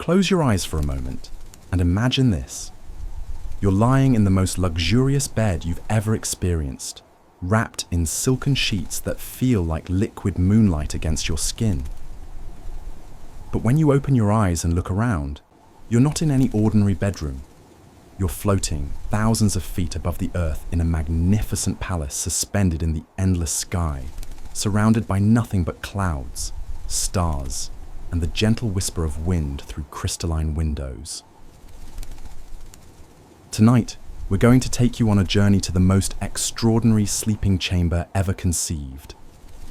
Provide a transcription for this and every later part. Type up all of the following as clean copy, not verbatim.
Close your eyes for a moment and imagine this. You're lying in the most luxurious bed you've ever experienced, wrapped in silken sheets that feel like liquid moonlight against your skin. But when you open your eyes and look around, you're not in any ordinary bedroom. You're floating thousands of feet above the earth in a magnificent palace suspended in the endless sky, surrounded by nothing but clouds, stars, and the gentle whisper of wind through crystalline windows. Tonight, we're going to take you on a journey to the most extraordinary sleeping chamber ever conceived,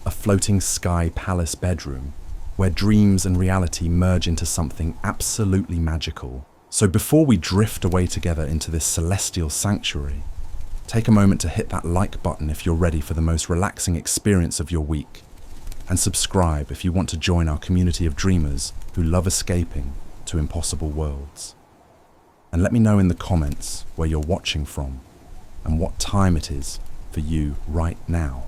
a floating sky palace bedroom, where dreams and reality merge into something absolutely magical. So before we drift away together into this celestial sanctuary, take a moment to hit that like button if you're ready for the most relaxing experience of your week, and subscribe if you want to join our community of dreamers who love escaping to impossible worlds. And let me know in the comments where you're watching from and what time it is for you right now.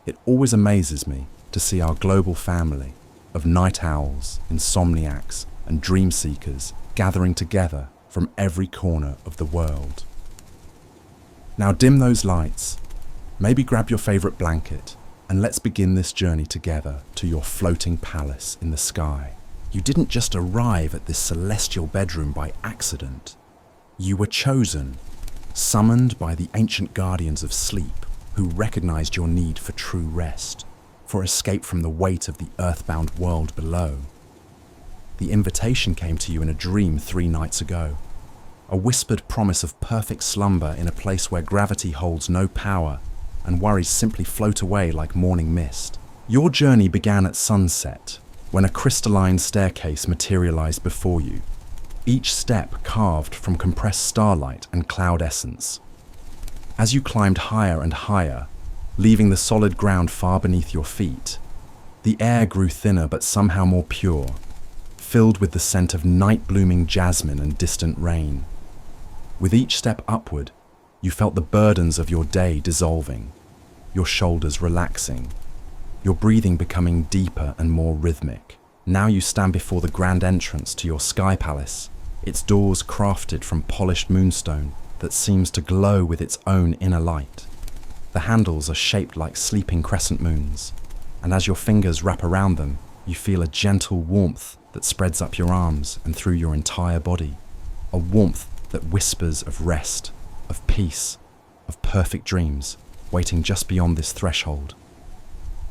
It always amazes me to see our global family of night owls, insomniacs, and dream seekers gathering together from every corner of the world. Now dim those lights, maybe grab your favorite blanket, and let's begin this journey together to your floating palace in the sky. You didn't just arrive at this celestial bedroom by accident. You were chosen, summoned by the ancient guardians of sleep who recognized your need for true rest, for escape from the weight of the earthbound world below. The invitation came to you in a dream 3 nights ago, a whispered promise of perfect slumber in a place where gravity holds no power and worries simply float away like morning mist. Your journey began at sunset, when a crystalline staircase materialized before you, each step carved from compressed starlight and cloud essence. As you climbed higher and higher, leaving the solid ground far beneath your feet, the air grew thinner but somehow more pure, filled with the scent of night-blooming jasmine and distant rain. With each step upward, you felt the burdens of your day dissolving, your shoulders relaxing, your breathing becoming deeper and more rhythmic. Now you stand before the grand entrance to your sky palace, its doors crafted from polished moonstone that seems to glow with its own inner light. The handles are shaped like sleeping crescent moons, and as your fingers wrap around them, you feel a gentle warmth that spreads up your arms and through your entire body, a warmth that whispers of rest, of peace, of perfect dreams, waiting just beyond this threshold.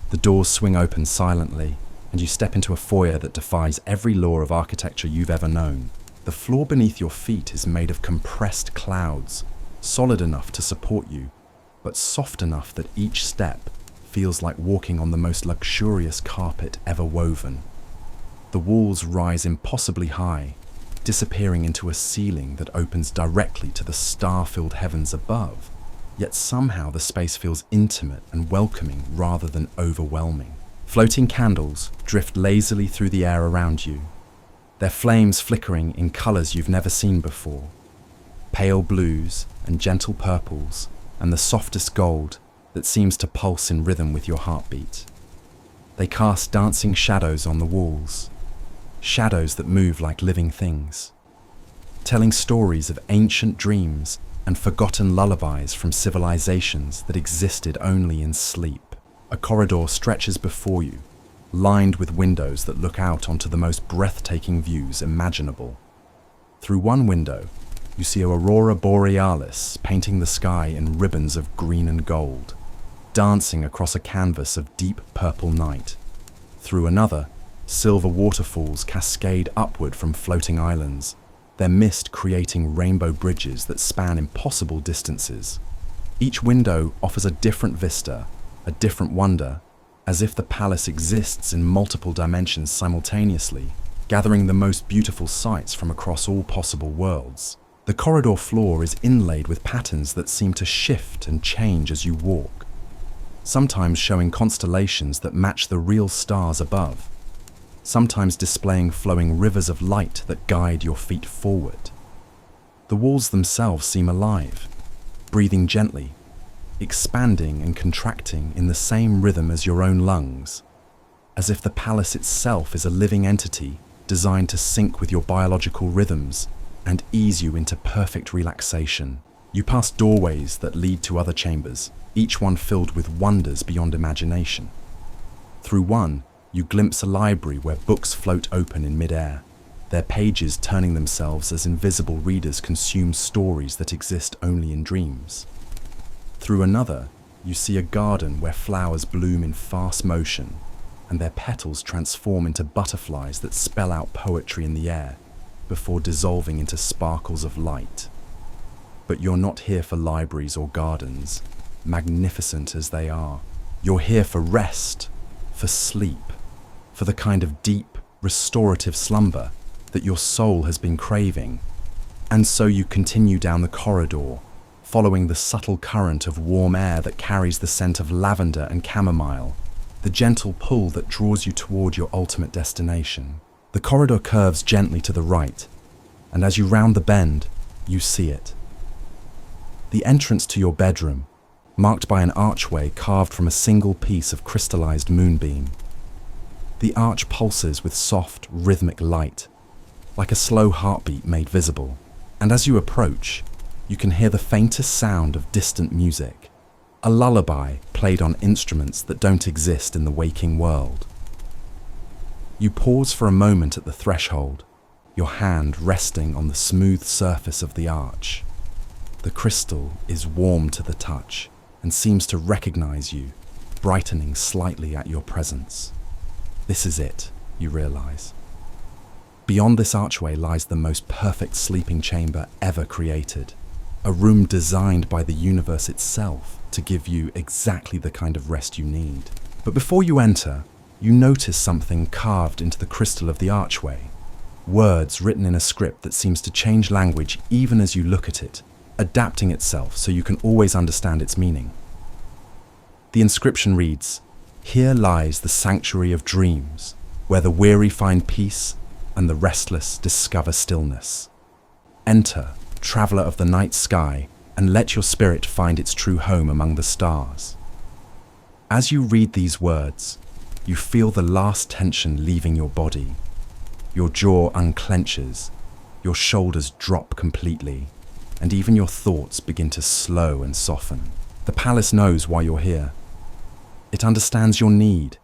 The doors swing open silently, and you step into a foyer that defies every law of architecture you've ever known. The floor beneath your feet is made of compressed clouds, solid enough to support you, but soft enough that each step feels like walking on the most luxurious carpet ever woven. The walls rise impossibly high, disappearing into a ceiling that opens directly to the star-filled heavens above. Yet somehow the space feels intimate and welcoming rather than overwhelming. Floating candles drift lazily through the air around you, their flames flickering in colors you've never seen before. Pale blues and gentle purples and the softest gold that seems to pulse in rhythm with your heartbeat. They cast dancing shadows on the walls, shadows that move like living things, telling stories of ancient dreams and forgotten lullabies from civilizations that existed only in sleep. A corridor stretches before you, lined with windows that look out onto the most breathtaking views imaginable. Through one window, you see aurora borealis painting the sky in ribbons of green and gold, dancing across a canvas of deep purple night. Through another, silver waterfalls cascade upward from floating islands, their mist creating rainbow bridges that span impossible distances. Each window offers a different vista, a different wonder, as if the palace exists in multiple dimensions simultaneously, gathering the most beautiful sights from across all possible worlds. The corridor floor is inlaid with patterns that seem to shift and change as you walk, sometimes showing constellations that match the real stars above, sometimes displaying flowing rivers of light that guide your feet forward. The walls themselves seem alive, breathing gently, expanding and contracting in the same rhythm as your own lungs, as if the palace itself is a living entity designed to sync with your biological rhythms and ease you into perfect relaxation. You pass doorways that lead to other chambers, each one filled with wonders beyond imagination. Through one, you glimpse a library where books float open in mid-air, their pages turning themselves as invisible readers consume stories that exist only in dreams. Through another, you see a garden where flowers bloom in fast motion, and their petals transform into butterflies that spell out poetry in the air before dissolving into sparkles of light. But you're not here for libraries or gardens, magnificent as they are. You're here for rest, for sleep, for the kind of deep, restorative slumber that your soul has been craving. And so you continue down the corridor, following the subtle current of warm air that carries the scent of lavender and chamomile, the gentle pull that draws you toward your ultimate destination. The corridor curves gently to the right, and as you round the bend, you see it. The entrance to your bedroom, marked by an archway carved from a single piece of crystallized moonbeam. The arch pulses with soft, rhythmic light, like a slow heartbeat made visible. And as you approach, you can hear the faintest sound of distant music, a lullaby played on instruments that don't exist in the waking world. You pause for a moment at the threshold, your hand resting on the smooth surface of the arch. The crystal is warm to the touch and seems to recognize you, brightening slightly at your presence. This is it, you realize. Beyond this archway lies the most perfect sleeping chamber ever created, a room designed by the universe itself to give you exactly the kind of rest you need. But before you enter, you notice something carved into the crystal of the archway. Words written in a script that seems to change language even as you look at it, adapting itself so you can always understand its meaning. The inscription reads, "Here lies the sanctuary of dreams, where the weary find peace and the restless discover stillness. Enter, traveler of the night sky, and let your spirit find its true home among the stars." As you read these words, you feel the last tension leaving your body. Your jaw unclenches, your shoulders drop completely, and even your thoughts begin to slow and soften. The palace knows why you're here. It understands your need,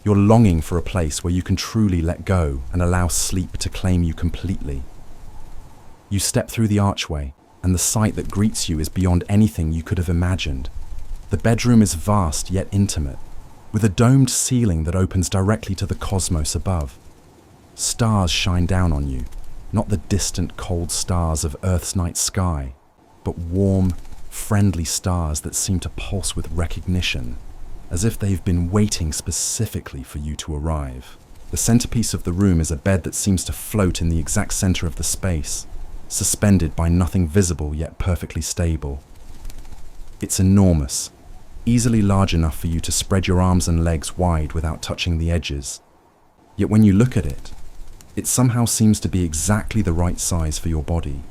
your longing for a place where you can truly let go and allow sleep to claim you completely. You step through the archway, and the sight that greets you is beyond anything you could have imagined. The bedroom is vast yet intimate, with a domed ceiling that opens directly to the cosmos above. Stars shine down on you, not the distant cold stars of Earth's night sky, but warm, friendly stars that seem to pulse with recognition, as if they've been waiting specifically for you to arrive. The centerpiece of the room is a bed that seems to float in the exact center of the space, suspended by nothing visible yet perfectly stable. It's enormous, easily large enough for you to spread your arms and legs wide without touching the edges. Yet when you look at it, it somehow seems to be exactly the right size for your body,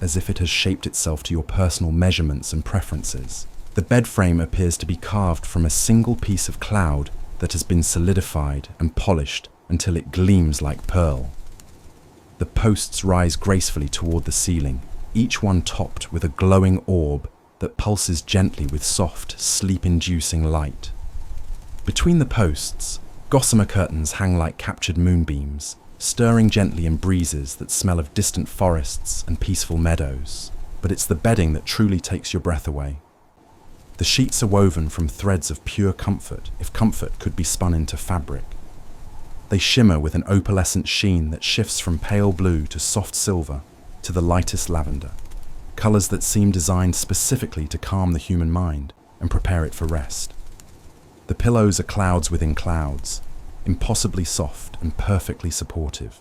as if it has shaped itself to your personal measurements and preferences. The bed frame appears to be carved from a single piece of cloud that has been solidified and polished until it gleams like pearl. The posts rise gracefully toward the ceiling, each one topped with a glowing orb that pulses gently with soft, sleep-inducing light. Between the posts, gossamer curtains hang like captured moonbeams, stirring gently in breezes that smell of distant forests and peaceful meadows. But it's the bedding that truly takes your breath away. The sheets are woven from threads of pure comfort, if comfort could be spun into fabric. They shimmer with an opalescent sheen that shifts from pale blue to soft silver to the lightest lavender, colors that seem designed specifically to calm the human mind and prepare it for rest. The pillows are clouds within clouds, impossibly soft and perfectly supportive,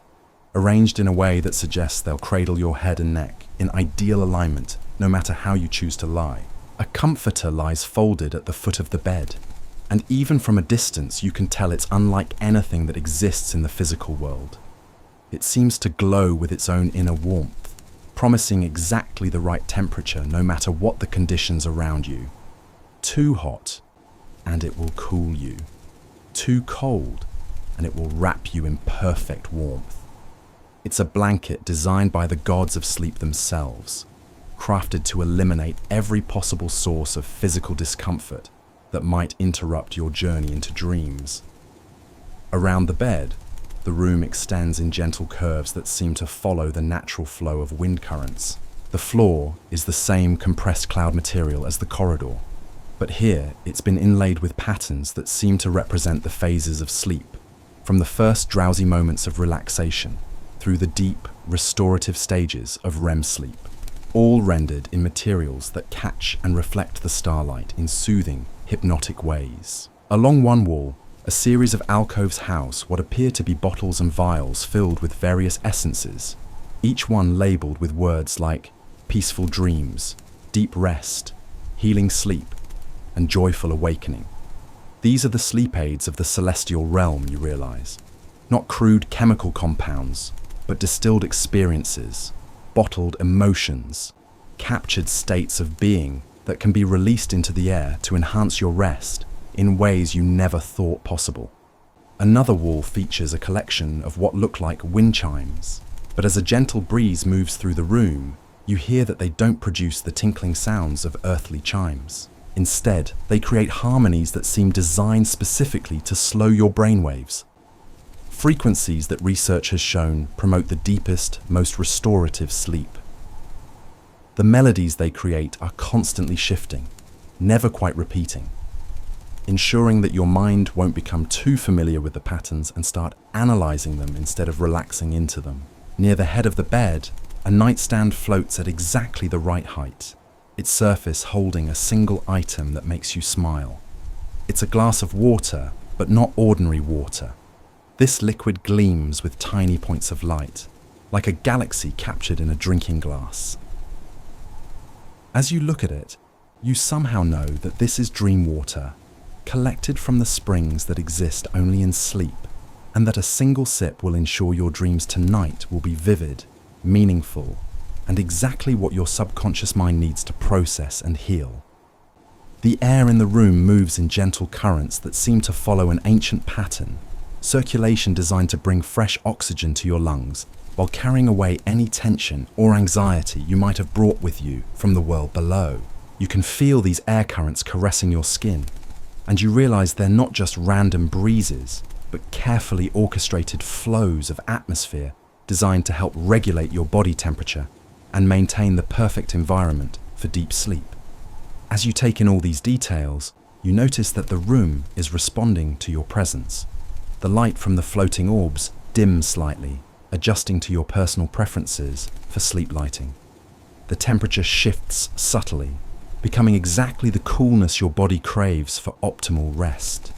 arranged in a way that suggests they'll cradle your head and neck in ideal alignment no matter how you choose to lie. A comforter lies folded at the foot of the bed, and even from a distance you can tell it's unlike anything that exists in the physical world. It seems to glow with its own inner warmth, promising exactly the right temperature no matter what the conditions around you. Too hot, and it will cool you. Too cold, and it will wrap you in perfect warmth. It's a blanket designed by the gods of sleep themselves, crafted to eliminate every possible source of physical discomfort that might interrupt your journey into dreams. Around the bed, the room extends in gentle curves that seem to follow the natural flow of wind currents. The floor is the same compressed cloud material as the corridor, but here it's been inlaid with patterns that seem to represent the phases of sleep, from the first drowsy moments of relaxation through the deep, restorative stages of REM sleep, all rendered in materials that catch and reflect the starlight in soothing, hypnotic ways. Along one wall, a series of alcoves house what appear to be bottles and vials filled with various essences, each one labelled with words like peaceful dreams, deep rest, healing sleep, and joyful awakening. These are the sleep aids of the celestial realm, you realise. Not crude chemical compounds, but distilled experiences, bottled emotions, captured states of being that can be released into the air to enhance your rest in ways you never thought possible. Another wall features a collection of what look like wind chimes, but as a gentle breeze moves through the room, you hear that they don't produce the tinkling sounds of earthly chimes. Instead, they create harmonies that seem designed specifically to slow your brainwaves. Frequencies that research has shown promote the deepest, most restorative sleep. The melodies they create are constantly shifting, never quite repeating, ensuring that your mind won't become too familiar with the patterns and start analysing them instead of relaxing into them. Near the head of the bed, a nightstand floats at exactly the right height, its surface holding a single item that makes you smile. It's a glass of water, but not ordinary water. This liquid gleams with tiny points of light, like a galaxy captured in a drinking glass. As you look at it, you somehow know that this is dream water, collected from the springs that exist only in sleep, and that a single sip will ensure your dreams tonight will be vivid, meaningful, and exactly what your subconscious mind needs to process and heal. The air in the room moves in gentle currents that seem to follow an ancient pattern, circulation designed to bring fresh oxygen to your lungs while carrying away any tension or anxiety you might have brought with you from the world below. You can feel these air currents caressing your skin, and you realize they're not just random breezes, but carefully orchestrated flows of atmosphere designed to help regulate your body temperature and maintain the perfect environment for deep sleep. As you take in all these details, you notice that the room is responding to your presence. The light from the floating orbs dims slightly, adjusting to your personal preferences for sleep lighting. The temperature shifts subtly, becoming exactly the coolness your body craves for optimal rest.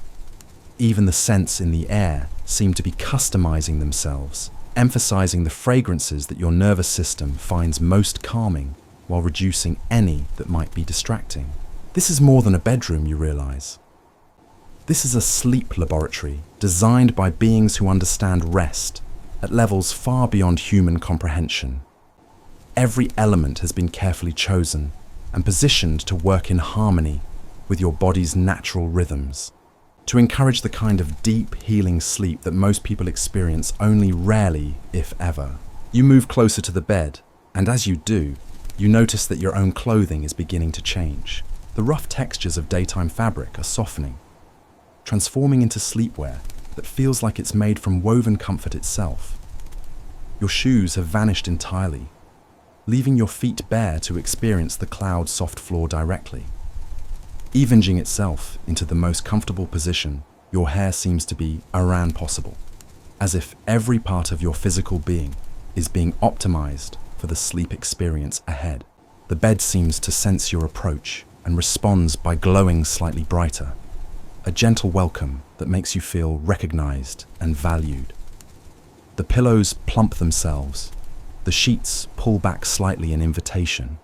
Even the scents in the air seem to be customizing themselves, emphasizing the fragrances that your nervous system finds most calming while reducing any that might be distracting. This is more than a bedroom, you realize. This is a sleep laboratory designed by beings who understand rest at levels far beyond human comprehension. Every element has been carefully chosen and positioned to work in harmony with your body's natural rhythms, to encourage the kind of deep, healing sleep that most people experience only rarely, if ever. You move closer to the bed, and as you do, you notice that your own clothing is beginning to change. The rough textures of daytime fabric are softening, transforming into sleepwear that feels like it's made from woven comfort itself. Your shoes have vanished entirely, leaving your feet bare to experience the cloud soft floor directly. Eventing itself into the most comfortable position, your hair seems to be around possible, as if every part of your physical being is being optimized for the sleep experience ahead. The bed seems to sense your approach and responds by glowing slightly brighter, a gentle welcome that makes you feel recognized and valued. The pillows plump themselves, the sheets pull back slightly in invitation,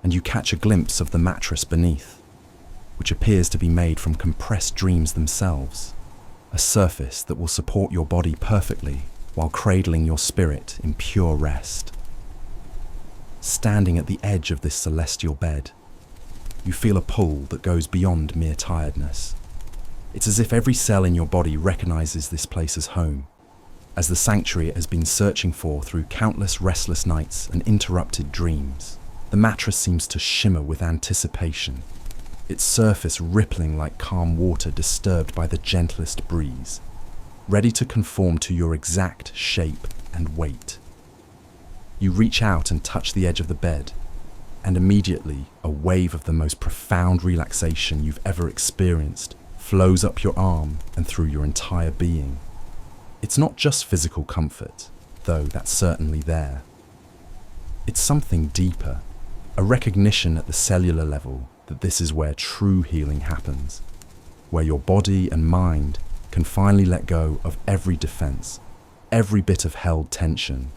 and you catch a glimpse of the mattress beneath, which appears to be made from compressed dreams themselves, a surface that will support your body perfectly while cradling your spirit in pure rest. Standing at the edge of this celestial bed, you feel a pull that goes beyond mere tiredness. It's as if every cell in your body recognizes this place as home, as the sanctuary has been searching for through countless restless nights and interrupted dreams. The mattress seems to shimmer with anticipation, its surface rippling like calm water disturbed by the gentlest breeze, ready to conform to your exact shape and weight. You reach out and touch the edge of the bed, and immediately a wave of the most profound relaxation you've ever experienced flows up your arm and through your entire being. It's not just physical comfort, though that's certainly there. It's something deeper, a recognition at the cellular level that this is where true healing happens, where your body and mind can finally let go of every defense, every bit of held tension,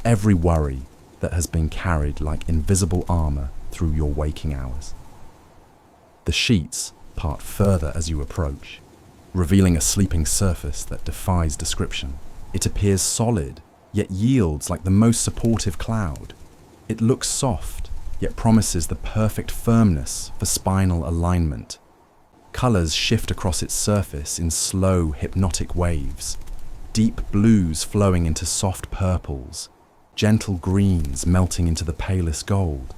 every worry that has been carried like invisible armor through your waking hours. The sheets part further as you approach, revealing a sleeping surface that defies description. It appears solid, yet yields like the most supportive cloud. It looks soft, yet promises the perfect firmness for spinal alignment. Colors shift across its surface in slow, hypnotic waves, deep blues flowing into soft purples, gentle greens melting into the palest gold,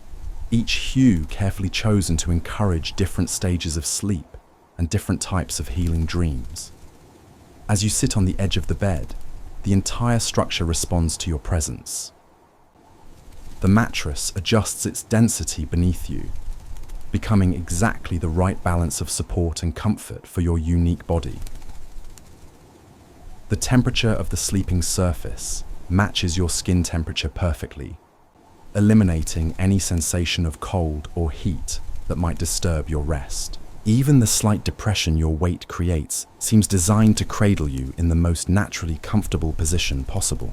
each hue carefully chosen to encourage different stages of sleep and different types of healing dreams. As you sit on the edge of the bed, the entire structure responds to your presence. The mattress adjusts its density beneath you, becoming exactly the right balance of support and comfort for your unique body. The temperature of the sleeping surface matches your skin temperature perfectly, eliminating any sensation of cold or heat that might disturb your rest. Even the slight depression your weight creates seems designed to cradle you in the most naturally comfortable position possible.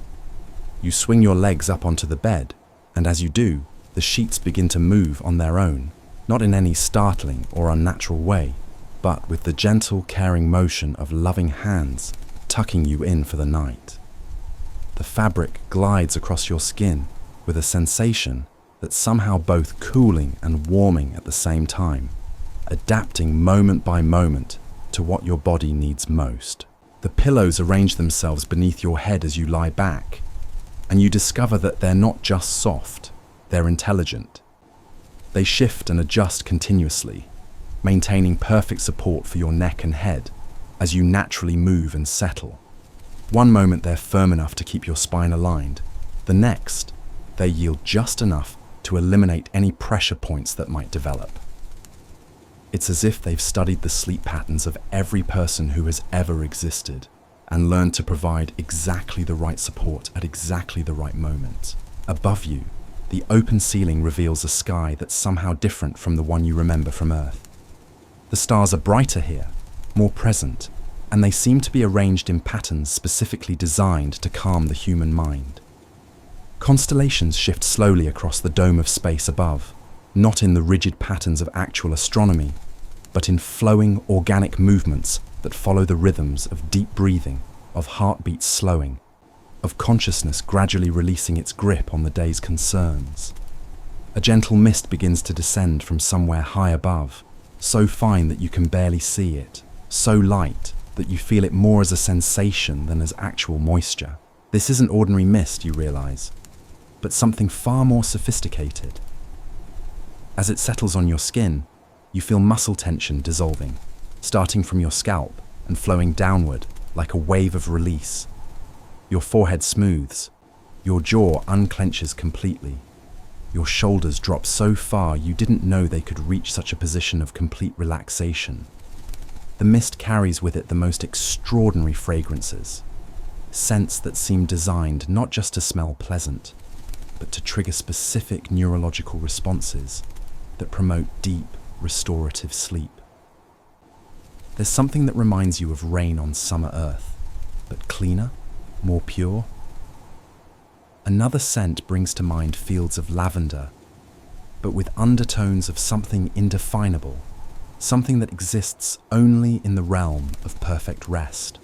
You swing your legs up onto the bed, and as you do, the sheets begin to move on their own, not in any startling or unnatural way, but with the gentle, caring motion of loving hands tucking you in for the night. The fabric glides across your skin with a sensation that's somehow both cooling and warming at the same time, adapting moment by moment to what your body needs most. The pillows arrange themselves beneath your head as you lie back, and you discover that they're not just soft, they're intelligent. They shift and adjust continuously, maintaining perfect support for your neck and head as you naturally move and settle. One moment they're firm enough to keep your spine aligned. The next, they yield just enough to eliminate any pressure points that might develop. It's as if they've studied the sleep patterns of every person who has ever existed and learned to provide exactly the right support at exactly the right moment. Above you, the open ceiling reveals a sky that's somehow different from the one you remember from Earth. The stars are brighter here, more present, and they seem to be arranged in patterns specifically designed to calm the human mind. Constellations shift slowly across the dome of space above, not in the rigid patterns of actual astronomy, but in flowing, organic movements that follow the rhythms of deep breathing, of heartbeats slowing, of consciousness gradually releasing its grip on the day's concerns. A gentle mist begins to descend from somewhere high above, so fine that you can barely see it, so light that you feel it more as a sensation than as actual moisture. This isn't ordinary mist, you realize, but something far more sophisticated. As it settles on your skin, you feel muscle tension dissolving, starting from your scalp and flowing downward like a wave of release. Your forehead smooths, your jaw unclenches completely. Your shoulders drop so far you didn't know they could reach such a position of complete relaxation. The mist carries with it the most extraordinary fragrances, scents that seem designed not just to smell pleasant, but to trigger specific neurological responses that promote deep, restorative sleep. There's something that reminds you of rain on summer earth, but cleaner, more pure. Another scent brings to mind fields of lavender, but with undertones of something indefinable, something that exists only in the realm of perfect rest.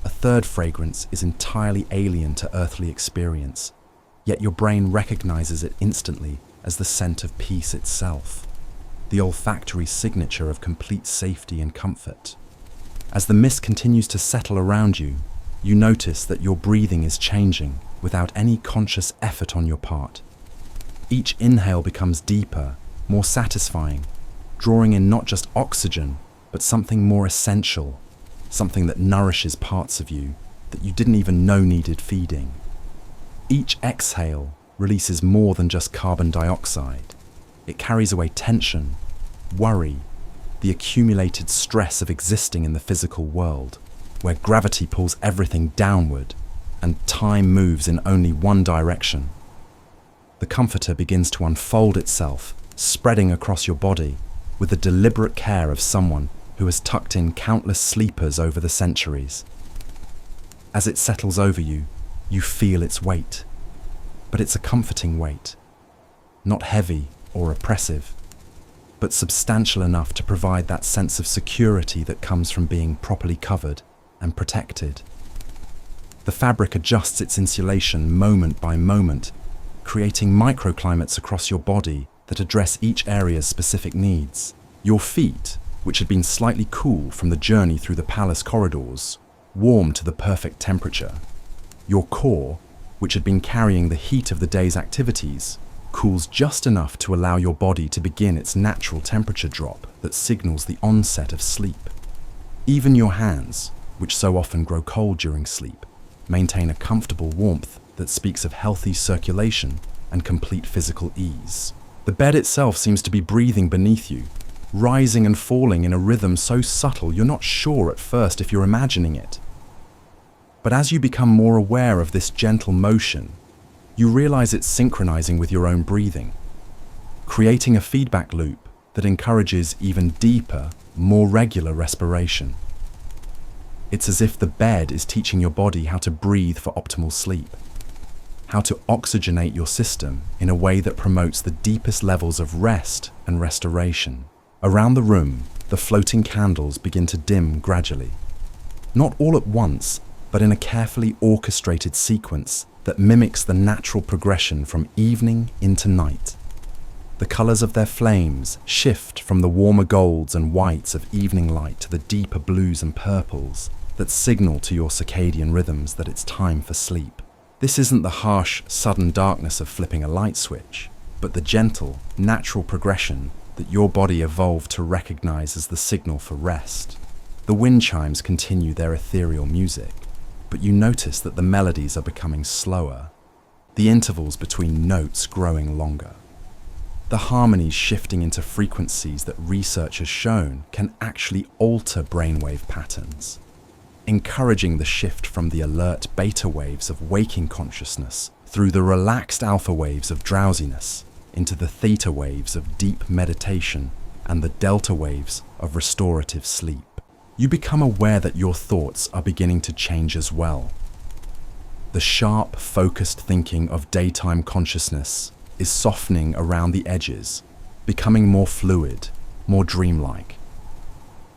A third fragrance is entirely alien to earthly experience, yet your brain recognizes it instantly as the scent of peace itself, the olfactory signature of complete safety and comfort. As the mist continues to settle around you, You notice that your breathing is changing without any conscious effort on your part. Each inhale becomes deeper, more satisfying, drawing in not just oxygen, but something more essential, something that nourishes parts of you that you didn't even know needed feeding. Each exhale releases more than just carbon dioxide. It carries away tension, worry, the accumulated stress of existing in the physical world, where gravity pulls everything downward and time moves in only one direction. The comforter begins to unfold itself, spreading across your body with the deliberate care of someone who has tucked in countless sleepers over the centuries. As it settles over you, you feel its weight, but it's a comforting weight, not heavy or oppressive, but substantial enough to provide that sense of security that comes from being properly covered and protected. The fabric adjusts its insulation moment by moment, creating microclimates across your body that address each area's specific needs. Your feet, which had been slightly cool from the journey through the palace corridors, warm to the perfect temperature. Your core, which had been carrying the heat of the day's activities, cools just enough to allow your body to begin its natural temperature drop that signals the onset of sleep. Even your hands, which so often grow cold during sleep, maintain a comfortable warmth that speaks of healthy circulation and complete physical ease. The bed itself seems to be breathing beneath you, rising and falling in a rhythm so subtle you're not sure at first if you're imagining it. But as you become more aware of this gentle motion, you realize it's synchronizing with your own breathing, creating a feedback loop that encourages even deeper, more regular respiration. It's as if the bed is teaching your body how to breathe for optimal sleep, how to oxygenate your system in a way that promotes the deepest levels of rest and restoration. Around the room, the floating candles begin to dim gradually. Not all at once, but in a carefully orchestrated sequence that mimics the natural progression from evening into night. The colors of their flames shift from the warmer golds and whites of evening light to the deeper blues and purples that signal to your circadian rhythms that it's time for sleep. This isn't the harsh, sudden darkness of flipping a light switch, but the gentle, natural progression that your body evolved to recognize as the signal for rest. The wind chimes continue their ethereal music, but you notice that the melodies are becoming slower, the intervals between notes growing longer. The harmonies shifting into frequencies that research has shown can actually alter brainwave patterns, encouraging the shift from the alert beta waves of waking consciousness through the relaxed alpha waves of drowsiness into the theta waves of deep meditation and the delta waves of restorative sleep. You become aware that your thoughts are beginning to change as well. The sharp, focused thinking of daytime consciousness is softening around the edges, becoming more fluid, more dreamlike.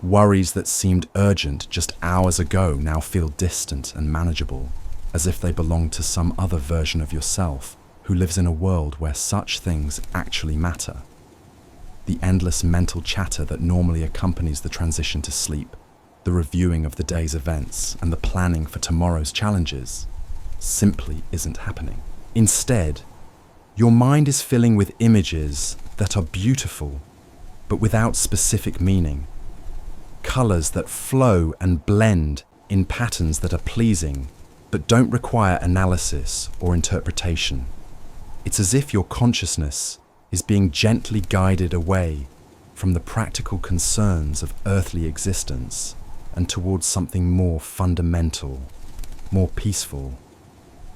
Worries that seemed urgent just hours ago now feel distant and manageable, as if they belong to some other version of yourself who lives in a world where such things actually matter. The endless mental chatter that normally accompanies the transition to sleep, the reviewing of the day's events, and the planning for tomorrow's challenges simply isn't happening. Instead, your mind is filling with images that are beautiful, but without specific meaning. Colors that flow and blend in patterns that are pleasing, but don't require analysis or interpretation. It's as if your consciousness is being gently guided away from the practical concerns of earthly existence and towards something more fundamental, more peaceful,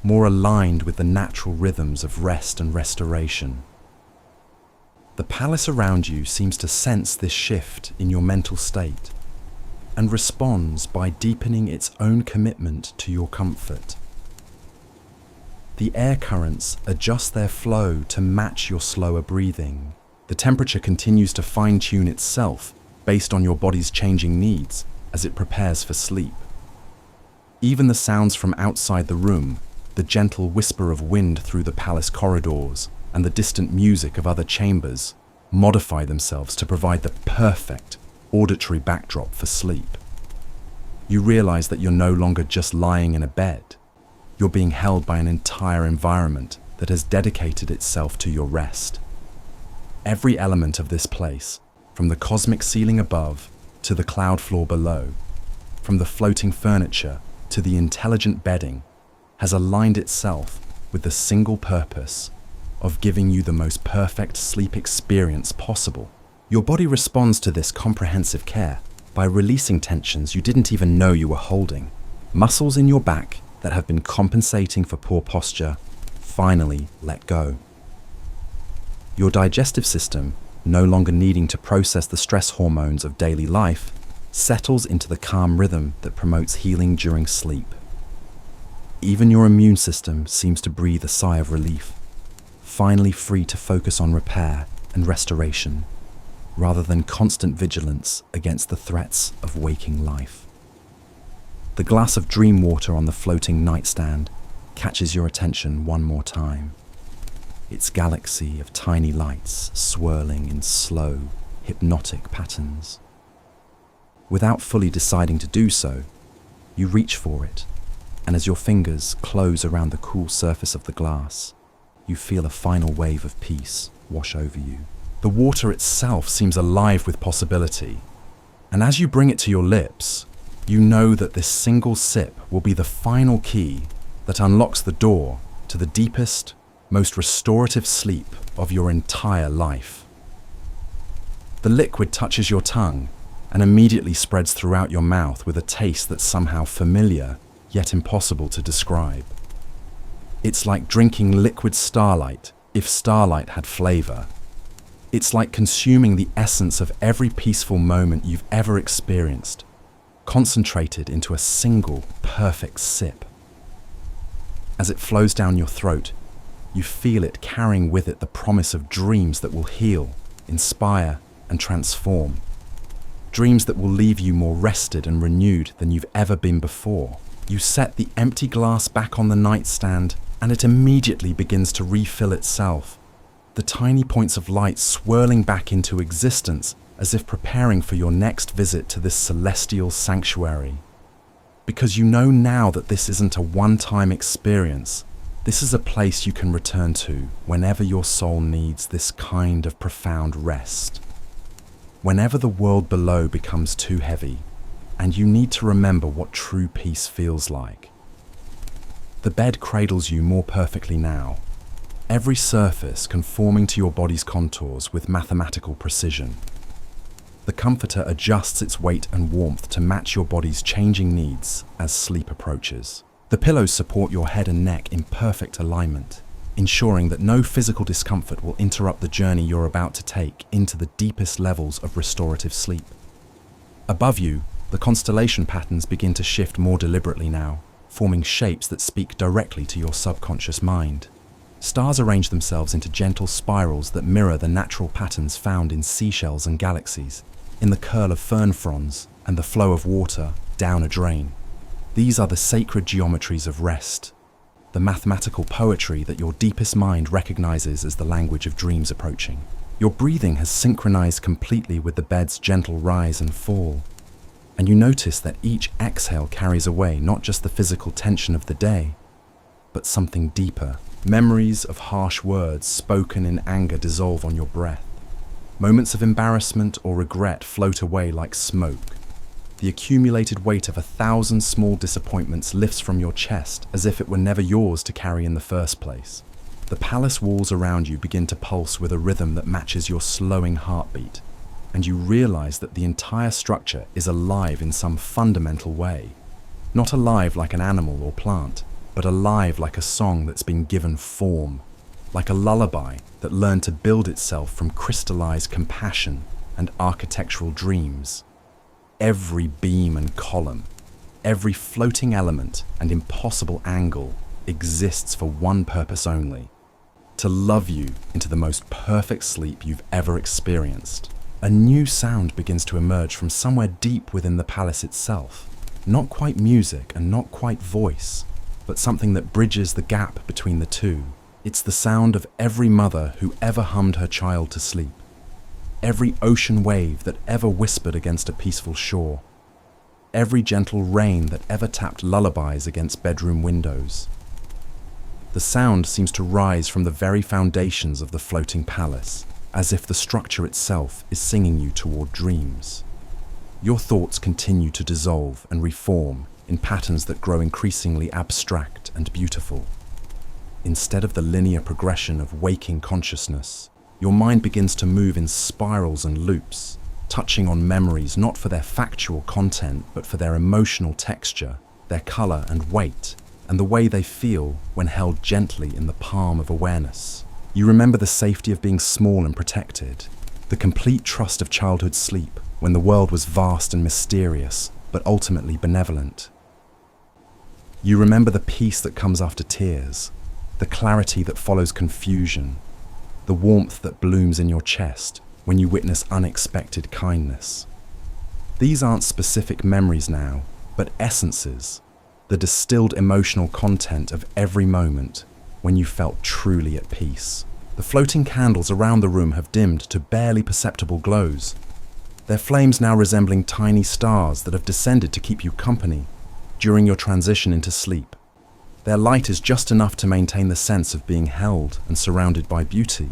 more aligned with the natural rhythms of rest and restoration. The palace around you seems to sense this shift in your mental state and responds by deepening its own commitment to your comfort. The air currents adjust their flow to match your slower breathing. The temperature continues to fine-tune itself based on your body's changing needs as it prepares for sleep. Even the sounds from outside the room, the gentle whisper of wind through the palace corridors, and the distant music of other chambers, modify themselves to provide the perfect auditory backdrop for sleep. You realize that you're no longer just lying in a bed. You're being held by an entire environment that has dedicated itself to your rest. Every element of this place, from the cosmic ceiling above to the cloud floor below, from the floating furniture to the intelligent bedding, has aligned itself with the single purpose of giving you the most perfect sleep experience possible. Your body responds to this comprehensive care by releasing tensions you didn't even know you were holding. Muscles in your back that have been compensating for poor posture finally let go. Your digestive system, no longer needing to process the stress hormones of daily life, settles into the calm rhythm that promotes healing during sleep. Even your immune system seems to breathe a sigh of relief, finally free to focus on repair and restoration, rather than constant vigilance against the threats of waking life. The glass of dream water on the floating nightstand catches your attention one more time. Its galaxy of tiny lights swirling in slow, hypnotic patterns. Without fully deciding to do so, you reach for it, and as your fingers close around the cool surface of the glass, you feel a final wave of peace wash over you. The water itself seems alive with possibility, and as you bring it to your lips, you know that this single sip will be the final key that unlocks the door to the deepest, most restorative sleep of your entire life. The liquid touches your tongue and immediately spreads throughout your mouth with a taste that's somehow familiar, yet impossible to describe. It's like drinking liquid starlight if starlight had flavor. It's like consuming the essence of every peaceful moment you've ever experienced, concentrated into a single, perfect sip. As it flows down your throat, you feel it carrying with it the promise of dreams that will heal, inspire, and transform. Dreams that will leave you more rested and renewed than you've ever been before. You set the empty glass back on the nightstand, and it immediately begins to refill itself, the tiny points of light swirling back into existence as if preparing for your next visit to this celestial sanctuary. Because you know now that this isn't a one-time experience. This is a place you can return to whenever your soul needs this kind of profound rest. Whenever the world below becomes too heavy, and you need to remember what true peace feels like. The bed cradles you more perfectly now, every surface conforming to your body's contours with mathematical precision. The comforter adjusts its weight and warmth to match your body's changing needs as sleep approaches. The pillows support your head and neck in perfect alignment, ensuring that no physical discomfort will interrupt the journey you're about to take into the deepest levels of restorative sleep. Above you, the constellation patterns begin to shift more deliberately now, forming shapes that speak directly to your subconscious mind. Stars arrange themselves into gentle spirals that mirror the natural patterns found in seashells and galaxies, in the curl of fern fronds and the flow of water down a drain. These are the sacred geometries of rest, the mathematical poetry that your deepest mind recognizes as the language of dreams approaching. Your breathing has synchronized completely with the bed's gentle rise and fall, and you notice that each exhale carries away not just the physical tension of the day, but something deeper. Memories of harsh words spoken in anger dissolve on your breath. Moments of embarrassment or regret float away like smoke. The accumulated weight of 1,000 small disappointments lifts from your chest as if it were never yours to carry in the first place. The palace walls around you begin to pulse with a rhythm that matches your slowing heartbeat, and you realize that the entire structure is alive in some fundamental way. Not alive like an animal or plant, but alive like a song that's been given form, like a lullaby that learned to build itself from crystallized compassion and architectural dreams. Every beam and column, every floating element and impossible angle exists for one purpose only: to love you into the most perfect sleep you've ever experienced. A new sound begins to emerge from somewhere deep within the palace itself. Not quite music and not quite voice, but something that bridges the gap between the two. It's the sound of every mother who ever hummed her child to sleep. Every ocean wave that ever whispered against a peaceful shore. every gentle rain that ever tapped lullabies against bedroom windows. The sound seems to rise from the very foundations of the floating palace, as if the structure itself is singing you toward dreams. Your thoughts continue to dissolve and reform in patterns that grow increasingly abstract and beautiful. Instead of the linear progression of waking consciousness, your mind begins to move in spirals and loops, touching on memories not for their factual content but for their emotional texture, their color and weight, and the way they feel when held gently in the palm of awareness. You remember the safety of being small and protected, the complete trust of childhood sleep when the world was vast and mysterious, but ultimately benevolent. You remember the peace that comes after tears, the clarity that follows confusion, the warmth that blooms in your chest when you witness unexpected kindness. These aren't specific memories now, but essences, the distilled emotional content of every moment when you felt truly at peace. The floating candles around the room have dimmed to barely perceptible glows, their flames now resembling tiny stars that have descended to keep you company during your transition into sleep. Their light is just enough to maintain the sense of being held and surrounded by beauty,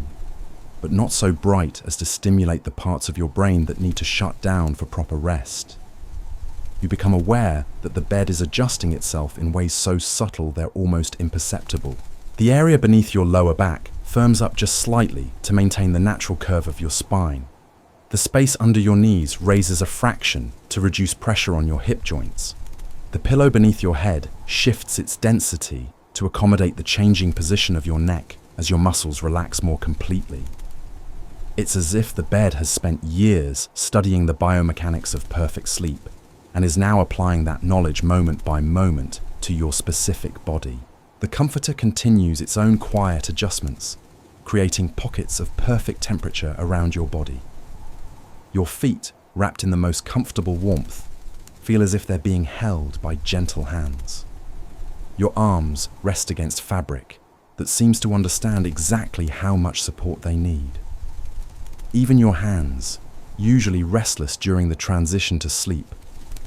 but not so bright as to stimulate the parts of your brain that need to shut down for proper rest. You become aware that the bed is adjusting itself in ways so subtle they're almost imperceptible. The area beneath your lower back firms up just slightly to maintain the natural curve of your spine. The space under your knees raises a fraction to reduce pressure on your hip joints. The pillow beneath your head shifts its density to accommodate the changing position of your neck as your muscles relax more completely. It's as if the bed has spent years studying the biomechanics of perfect sleep and is now applying that knowledge moment by moment to your specific body. The comforter continues its own quiet adjustments, creating pockets of perfect temperature around your body. Your feet, wrapped in the most comfortable warmth, feel as if they're being held by gentle hands. Your arms rest against fabric that seems to understand exactly how much support they need. Even your hands, usually restless during the transition to sleep,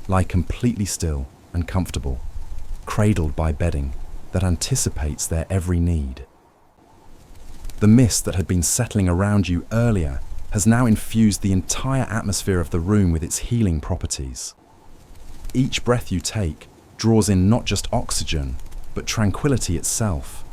lie completely still and comfortable, cradled by bedding that anticipates their every need. The mist that had been settling around you earlier has now infused the entire atmosphere of the room with its healing properties. Each breath you take draws in not just oxygen, but tranquility itself,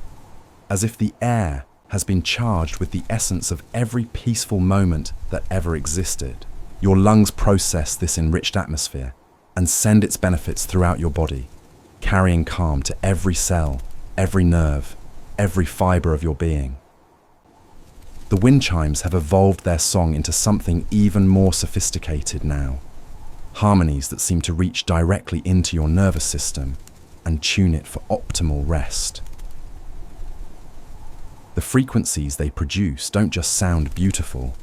as if the air has been charged with the essence of every peaceful moment that ever existed. Your lungs process this enriched atmosphere and send its benefits throughout your body, carrying calm to every cell, every nerve, every fiber of your being. The wind chimes have evolved their song into something even more sophisticated now, harmonies that seem to reach directly into your nervous system and tune it for optimal rest. The frequencies they produce don't just sound beautiful,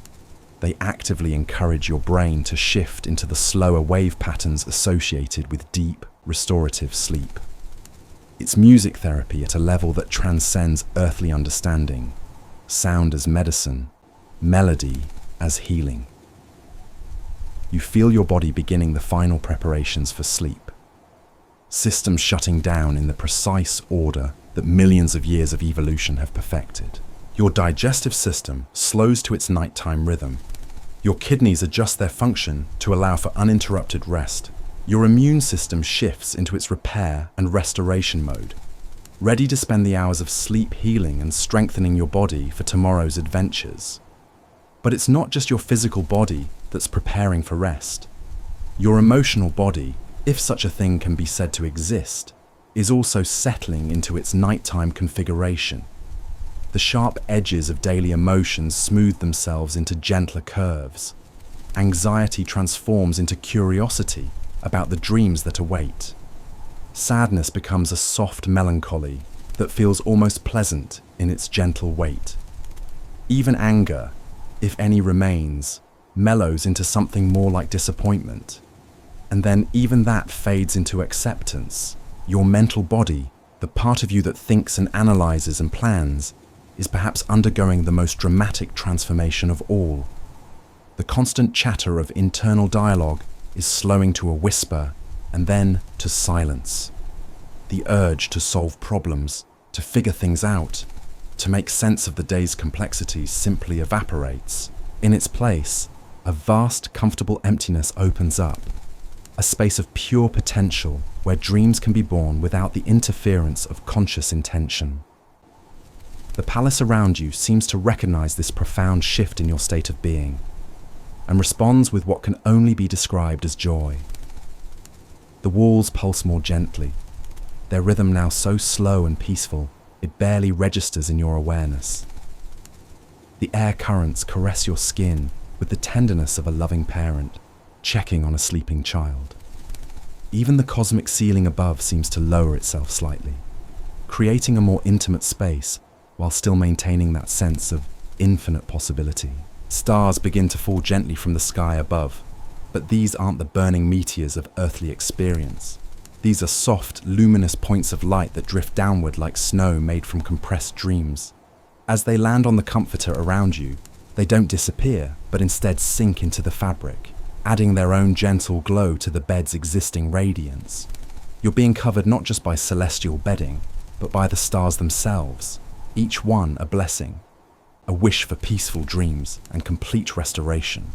they actively encourage your brain to shift into the slower wave patterns associated with deep, restorative sleep. It's music therapy at a level that transcends earthly understanding, sound as medicine, melody as healing. You feel your body beginning the final preparations for sleep, systems shutting down in the precise order that millions of years of evolution have perfected. Your digestive system slows to its nighttime rhythm. Your kidneys adjust their function to allow for uninterrupted rest. Your immune system shifts into its repair and restoration mode, ready to spend the hours of sleep healing and strengthening your body for tomorrow's adventures. But it's not just your physical body that's preparing for rest. Your emotional body, if such a thing can be said to exist, is also settling into its nighttime configuration. The sharp edges of daily emotions smooth themselves into gentler curves. Anxiety transforms into curiosity about the dreams that await. Sadness becomes a soft melancholy that feels almost pleasant in its gentle weight. Even anger, if any remains, mellows into something more like disappointment. And then even that fades into acceptance. Your mental body, the part of you that thinks and analyzes and plans, is perhaps undergoing the most dramatic transformation of all. The constant chatter of internal dialogue is slowing to a whisper and then to silence. The urge to solve problems, to figure things out, to make sense of the day's complexities simply evaporates. In its place, a vast, comfortable emptiness opens up, a space of pure potential where dreams can be born without the interference of conscious intention. The palace around you seems to recognize this profound shift in your state of being and responds with what can only be described as joy. The walls pulse more gently, their rhythm now so slow and peaceful it barely registers in your awareness. The air currents caress your skin with the tenderness of a loving parent checking on a sleeping child. Even the cosmic ceiling above seems to lower itself slightly, creating a more intimate space while still maintaining that sense of infinite possibility. Stars begin to fall gently from the sky above, but these aren't the burning meteors of earthly experience. These are soft, luminous points of light that drift downward like snow made from compressed dreams. As they land on the comforter around you, they don't disappear, but instead sink into the fabric, adding their own gentle glow to the bed's existing radiance. You're being covered not just by celestial bedding, but by the stars themselves, each one a blessing, a wish for peaceful dreams and complete restoration.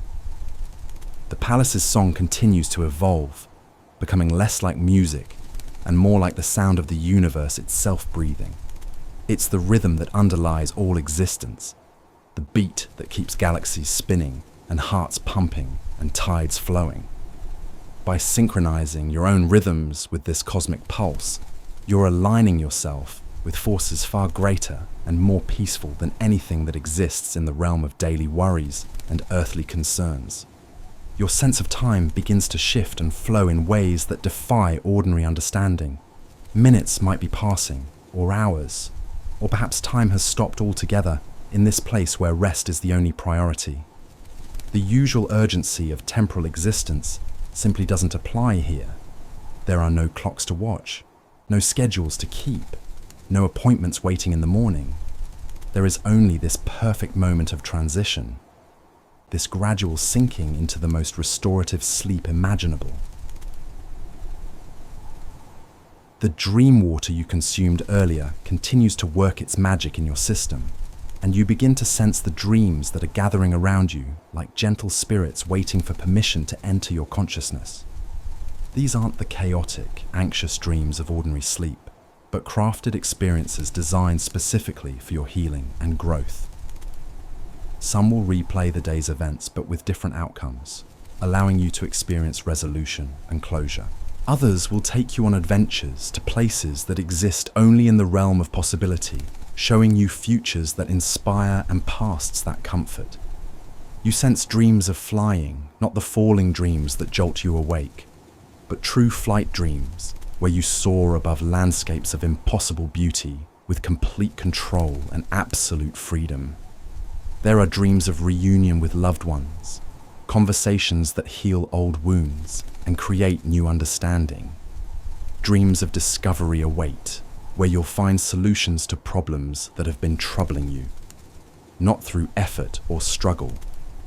The palace's song continues to evolve, becoming less like music and more like the sound of the universe itself breathing. It's the rhythm that underlies all existence, the beat that keeps galaxies spinning and hearts pumping and tides flowing. By synchronizing your own rhythms with this cosmic pulse, you're aligning yourself with forces far greater and more peaceful than anything that exists in the realm of daily worries and earthly concerns. Your sense of time begins to shift and flow in ways that defy ordinary understanding. Minutes might be passing, or hours, or perhaps time has stopped altogether in this place where rest is the only priority. The usual urgency of temporal existence simply doesn't apply here. There are no clocks to watch, no schedules to keep, no appointments waiting in the morning. There is only this perfect moment of transition, this gradual sinking into the most restorative sleep imaginable. The dream water you consumed earlier continues to work its magic in your system, and you begin to sense the dreams that are gathering around you like gentle spirits waiting for permission to enter your consciousness. These aren't the chaotic, anxious dreams of ordinary sleep, but crafted experiences designed specifically for your healing and growth. Some will replay the day's events, but with different outcomes, allowing you to experience resolution and closure. Others will take you on adventures to places that exist only in the realm of possibility, showing you futures that inspire and pasts that comfort. You sense dreams of flying, not the falling dreams that jolt you awake, but true flight dreams, where you soar above landscapes of impossible beauty with complete control and absolute freedom. There are dreams of reunion with loved ones, conversations that heal old wounds and create new understanding. Dreams of discovery await, where you'll find solutions to problems that have been troubling you, not through effort or struggle,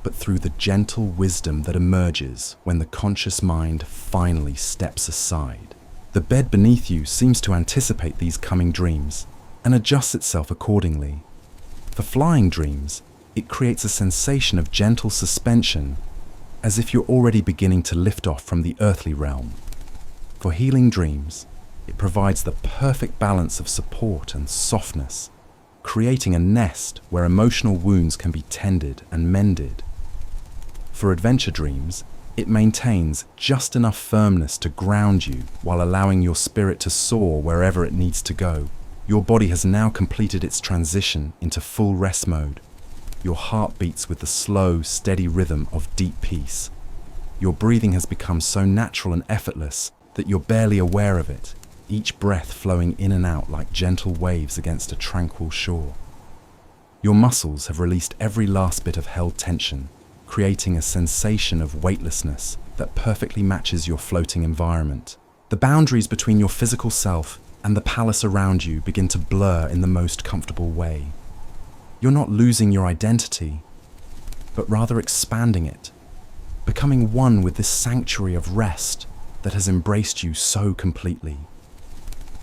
but through the gentle wisdom that emerges when the conscious mind finally steps aside. The bed beneath you seems to anticipate these coming dreams and adjusts itself accordingly. For flying dreams, it creates a sensation of gentle suspension, as if you're already beginning to lift off from the earthly realm. For healing dreams, it provides the perfect balance of support and softness, creating a nest where emotional wounds can be tended and mended. For adventure dreams, it maintains just enough firmness to ground you while allowing your spirit to soar wherever it needs to go. Your body has now completed its transition into full rest mode. Your heart beats with the slow, steady rhythm of deep peace. Your breathing has become so natural and effortless that you're barely aware of it, each breath flowing in and out like gentle waves against a tranquil shore. Your muscles have released every last bit of held tension, creating a sensation of weightlessness that perfectly matches your floating environment. The boundaries between your physical self and the palace around you begin to blur in the most comfortable way. You're not losing your identity, but rather expanding it, becoming one with this sanctuary of rest, that has embraced you so completely.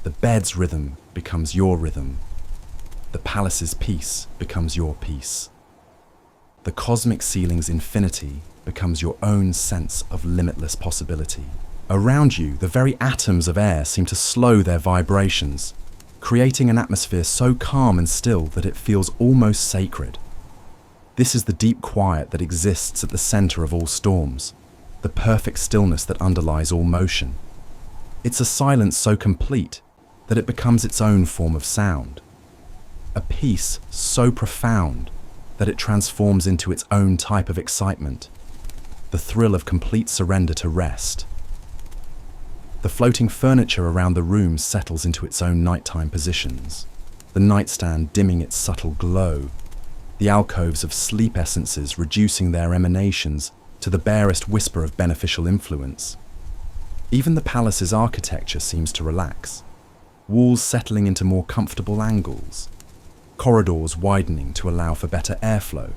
The bed's rhythm becomes your rhythm. The palace's peace becomes your peace. The cosmic ceiling's infinity becomes your own sense of limitless possibility. Around you, the very atoms of air seem to slow their vibrations, creating an atmosphere so calm and still that it feels almost sacred. This is the deep quiet that exists at the center of all storms, the perfect stillness that underlies all motion. It's a silence so complete that it becomes its own form of sound. A peace so profound that it transforms into its own type of excitement, the thrill of complete surrender to rest. The floating furniture around the room settles into its own nighttime positions, the nightstand dimming its subtle glow, the alcoves of sleep essences reducing their emanations to the barest whisper of beneficial influence. Even the palace's architecture seems to relax, walls settling into more comfortable angles, corridors widening to allow for better airflow,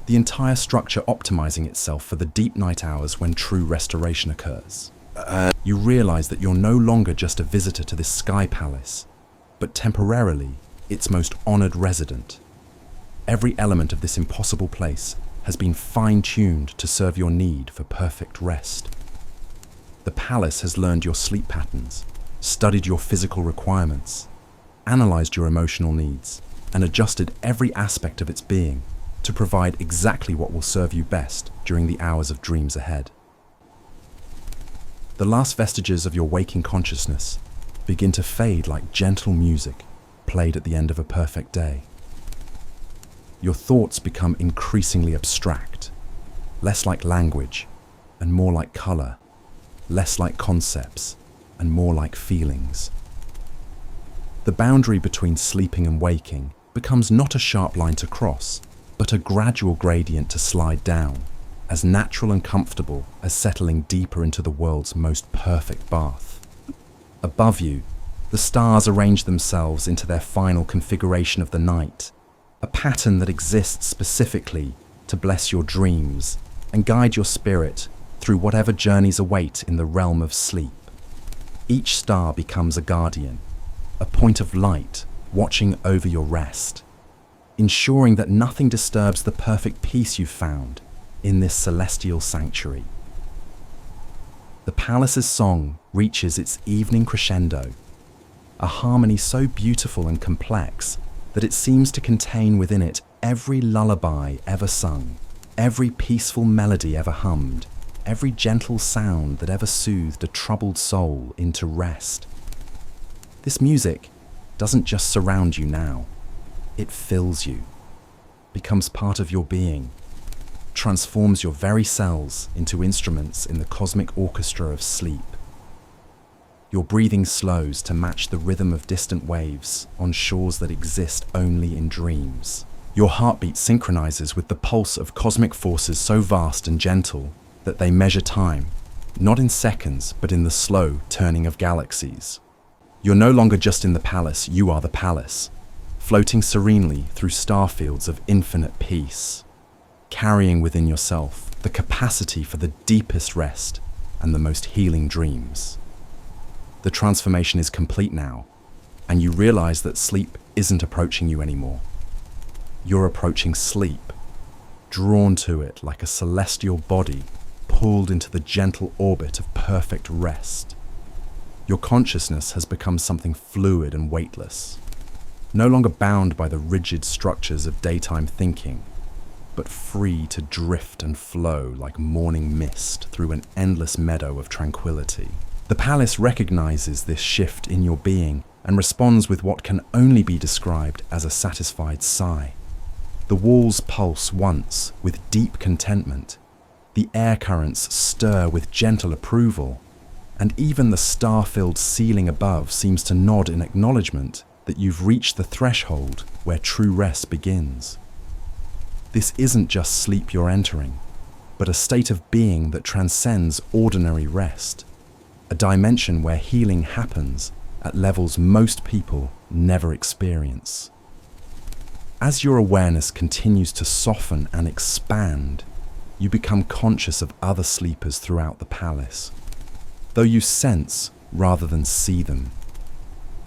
the entire structure optimizing itself for the deep night hours when true restoration occurs. You realize that you're no longer just a visitor to this sky palace, but temporarily its most honored resident. Every element of this impossible place has been fine-tuned to serve your need for perfect rest. The palace has learned your sleep patterns, studied your physical requirements, analyzed your emotional needs, and adjusted every aspect of its being to provide exactly what will serve you best during the hours of dreams ahead. The last vestiges of your waking consciousness begin to fade like gentle music played at the end of a perfect day. Your thoughts become increasingly abstract, less like language and more like color, less like concepts and more like feelings. The boundary between sleeping and waking becomes not a sharp line to cross, but a gradual gradient to slide down, as natural and comfortable as settling deeper into the world's most perfect bath. Above you, the stars arrange themselves into their final configuration of the night, a pattern that exists specifically to bless your dreams and guide your spirit through whatever journeys await in the realm of sleep. Each star becomes a guardian, a point of light watching over your rest, ensuring that nothing disturbs the perfect peace you've found in this celestial sanctuary. The palace's song reaches its evening crescendo, a harmony so beautiful and complex that it seems to contain within it every lullaby ever sung, every peaceful melody ever hummed, every gentle sound that ever soothed a troubled soul into rest. This music doesn't just surround you now, it fills you, becomes part of your being, transforms your very cells into instruments in the cosmic orchestra of sleep. Your breathing slows to match the rhythm of distant waves on shores that exist only in dreams. Your heartbeat synchronizes with the pulse of cosmic forces so vast and gentle that they measure time, not in seconds, but in the slow turning of galaxies. You're no longer just in the palace, you are the palace, floating serenely through starfields of infinite peace, carrying within yourself the capacity for the deepest rest and the most healing dreams. The transformation is complete now, and you realize that sleep isn't approaching you anymore. You're approaching sleep, drawn to it like a celestial body pulled into the gentle orbit of perfect rest. Your consciousness has become something fluid and weightless, no longer bound by the rigid structures of daytime thinking, but free to drift and flow like morning mist through an endless meadow of tranquility. The palace recognizes this shift in your being and responds with what can only be described as a satisfied sigh. The walls pulse once with deep contentment, the air currents stir with gentle approval, and even the star-filled ceiling above seems to nod in acknowledgement that you've reached the threshold where true rest begins. This isn't just sleep you're entering, but a state of being that transcends ordinary rest, a dimension where healing happens at levels most people never experience. As your awareness continues to soften and expand, you become conscious of other sleepers throughout the palace. though you sense rather than see them.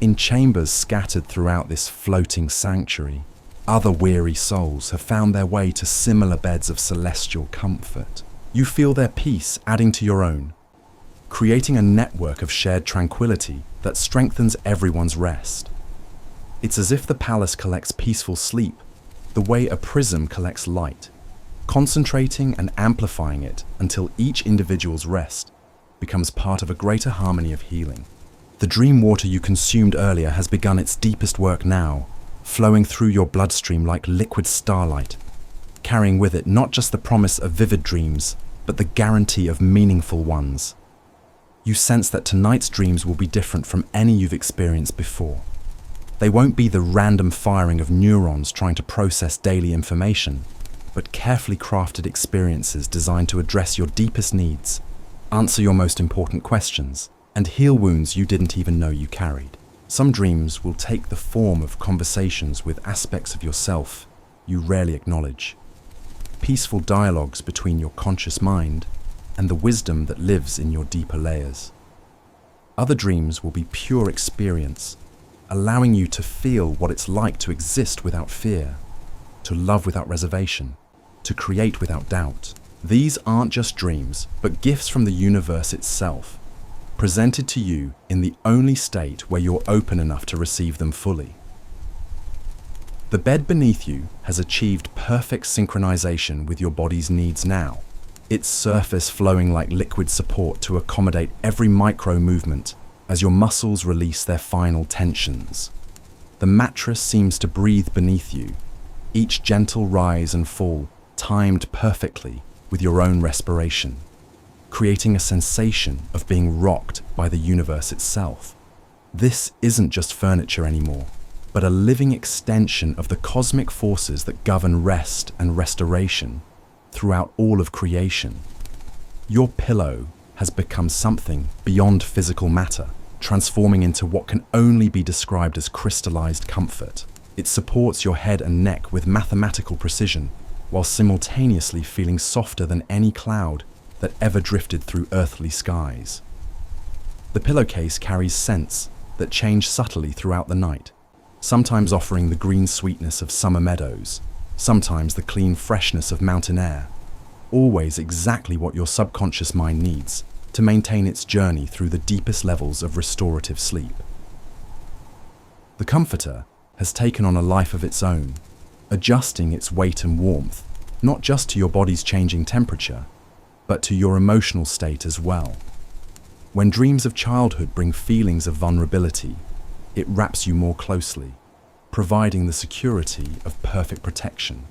In chambers scattered throughout this floating sanctuary, other weary souls have found their way to similar beds of celestial comfort. You feel their peace adding to your own, creating a network of shared tranquility that strengthens everyone's rest. It's as if the palace collects peaceful sleep the way a prism collects light, concentrating and amplifying it until each individual's rest becomes part of a greater harmony of healing. The dream water you consumed earlier has begun its deepest work now, flowing through your bloodstream like liquid starlight, carrying with it not just the promise of vivid dreams, but the guarantee of meaningful ones. You sense that tonight's dreams will be different from any you've experienced before. They won't be the random firing of neurons trying to process daily information, but carefully crafted experiences designed to address your deepest needs, answer your most important questions, and heal wounds you didn't even know you carried. Some dreams will take the form of conversations with aspects of yourself you rarely acknowledge, peaceful dialogues between your conscious mind and the wisdom that lives in your deeper layers. Other dreams will be pure experience, allowing you to feel what it's like to exist without fear, to love without reservation, to create without doubt. These aren't just dreams, but gifts from the universe itself, presented to you in the only state where you're open enough to receive them fully. The bed beneath you has achieved perfect synchronization with your body's needs now, its surface flowing like liquid support to accommodate every micro movement as your muscles release their final tensions. The mattress seems to breathe beneath you, each gentle rise and fall timed perfectly with your own respiration, creating a sensation of being rocked by the universe itself. This isn't just furniture anymore, but a living extension of the cosmic forces that govern rest and restoration throughout all of creation. Your pillow has become something beyond physical matter, transforming into what can only be described as crystallized comfort. It supports your head and neck with mathematical precision, while simultaneously feeling softer than any cloud that ever drifted through earthly skies. The pillowcase carries scents that change subtly throughout the night, sometimes offering the green sweetness of summer meadows, sometimes the clean freshness of mountain air, always exactly what your subconscious mind needs to maintain its journey through the deepest levels of restorative sleep. The comforter has taken on a life of its own, adjusting its weight and warmth, not just to your body's changing temperature, but to your emotional state as well. When dreams of childhood bring feelings of vulnerability, it wraps you more closely, providing the security of perfect protection.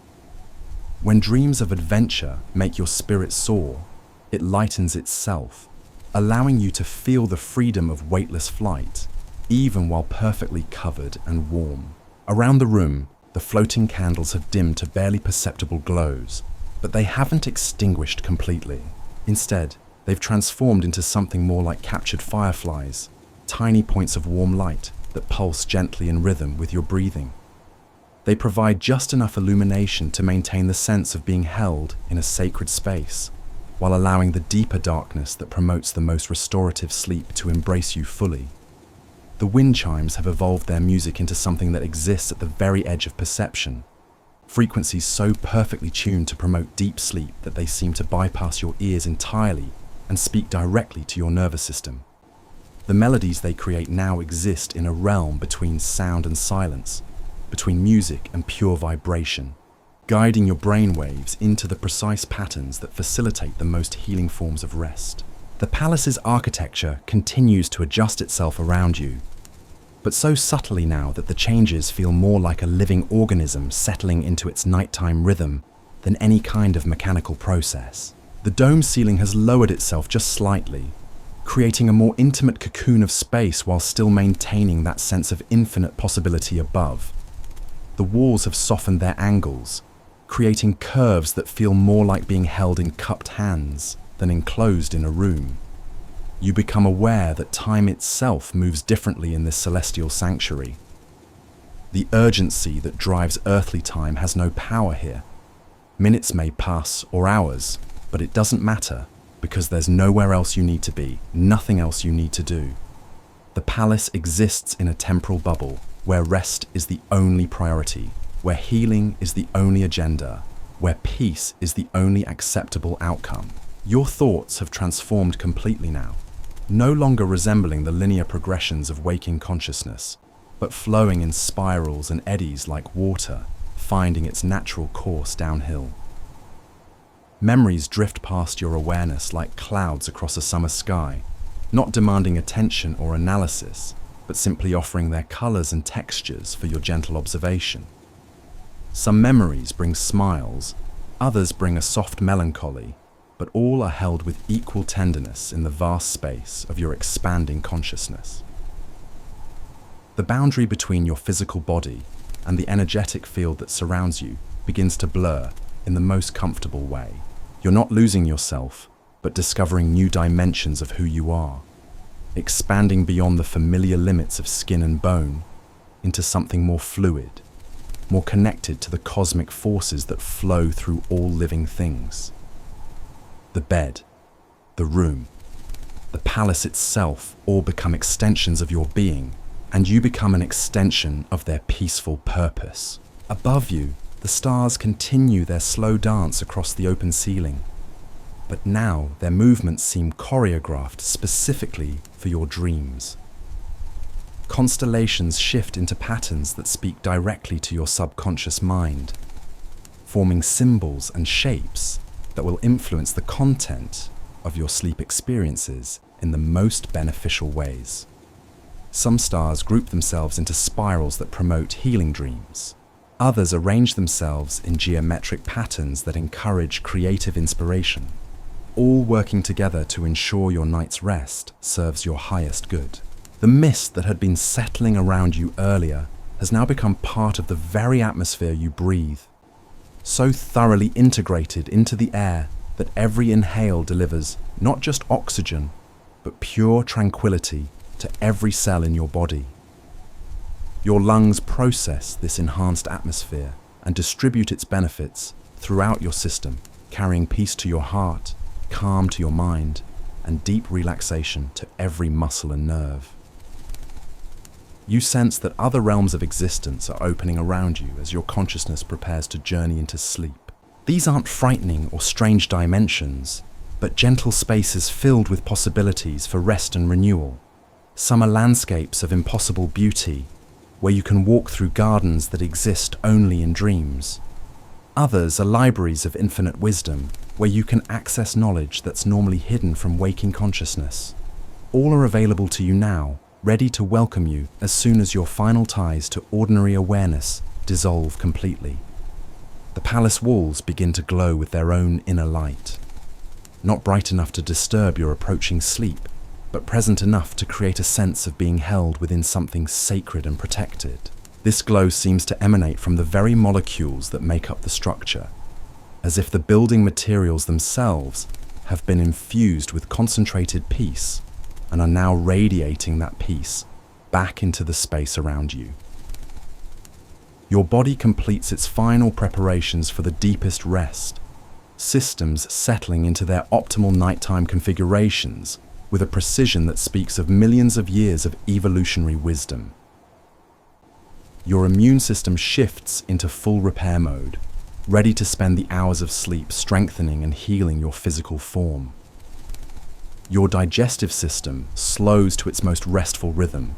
When dreams of adventure make your spirit soar, it lightens itself, allowing you to feel the freedom of weightless flight, even while perfectly covered and warm. Around the room, the floating candles have dimmed to barely perceptible glows, but they haven't extinguished completely. Instead, they've transformed into something more like captured fireflies, tiny points of warm light that pulse gently in rhythm with your breathing. They provide just enough illumination to maintain the sense of being held in a sacred space, while allowing the deeper darkness that promotes the most restorative sleep to embrace you fully. The wind chimes have evolved their music into something that exists at the very edge of perception, frequencies so perfectly tuned to promote deep sleep that they seem to bypass your ears entirely and speak directly to your nervous system. The melodies they create now exist in a realm between sound and silence, between music and pure vibration, guiding your brainwaves into the precise patterns that facilitate the most healing forms of rest. The palace's architecture continues to adjust itself around you, but so subtly now that the changes feel more like a living organism settling into its nighttime rhythm than any kind of mechanical process. The dome ceiling has lowered itself just slightly, creating a more intimate cocoon of space while still maintaining that sense of infinite possibility above. The walls have softened their angles, creating curves that feel more like being held in cupped hands than enclosed in a room. You become aware that time itself moves differently in this celestial sanctuary. The urgency that drives earthly time has no power here. Minutes may pass or hours, but it doesn't matter, because there's nowhere else you need to be, nothing else you need to do. The palace exists in a temporal bubble where rest is the only priority, where healing is the only agenda, where peace is the only acceptable outcome. Your thoughts have transformed completely now, no longer resembling the linear progressions of waking consciousness, but flowing in spirals and eddies like water, finding its natural course downhill. Memories drift past your awareness like clouds across a summer sky, not demanding attention or analysis, but simply offering their colors and textures for your gentle observation. Some memories bring smiles, others bring a soft melancholy, but all are held with equal tenderness in the vast space of your expanding consciousness. The boundary between your physical body and the energetic field that surrounds you begins to blur in the most comfortable way. You're not losing yourself, but discovering new dimensions of who you are, expanding beyond the familiar limits of skin and bone into something more fluid, more connected to the cosmic forces that flow through all living things. The bed, the room, the palace itself all become extensions of your being, and you become an extension of their peaceful purpose. Above you, the stars continue their slow dance across the open ceiling, but now their movements seem choreographed specifically for your dreams. Constellations shift into patterns that speak directly to your subconscious mind, forming symbols and shapes that will influence the content of your sleep experiences in the most beneficial ways. Some stars group themselves into spirals that promote healing dreams. Others arrange themselves in geometric patterns that encourage creative inspiration, all working together to ensure your night's rest serves your highest good. The mist that had been settling around you earlier has now become part of the very atmosphere you breathe, so thoroughly integrated into the air that every inhale delivers not just oxygen, but pure tranquility to every cell in your body. Your lungs process this enhanced atmosphere and distribute its benefits throughout your system, carrying peace to your heart, calm to your mind, and deep relaxation to every muscle and nerve. You sense that other realms of existence are opening around you as your consciousness prepares to journey into sleep. These aren't frightening or strange dimensions, but gentle spaces filled with possibilities for rest and renewal. Some are landscapes of impossible beauty, where you can walk through gardens that exist only in dreams. Others are libraries of infinite wisdom, where you can access knowledge that's normally hidden from waking consciousness. All are available to you now, ready to welcome you as soon as your final ties to ordinary awareness dissolve completely. The palace walls begin to glow with their own inner light, not bright enough to disturb your approaching sleep, but present enough to create a sense of being held within something sacred and protected. This glow seems to emanate from the very molecules that make up the structure, as if the building materials themselves have been infused with concentrated peace and are now radiating that peace back into the space around you. Your body completes its final preparations for the deepest rest, systems settling into their optimal nighttime configurations with a precision that speaks of millions of years of evolutionary wisdom. Your immune system shifts into full repair mode, ready to spend the hours of sleep strengthening and healing your physical form. Your digestive system slows to its most restful rhythm,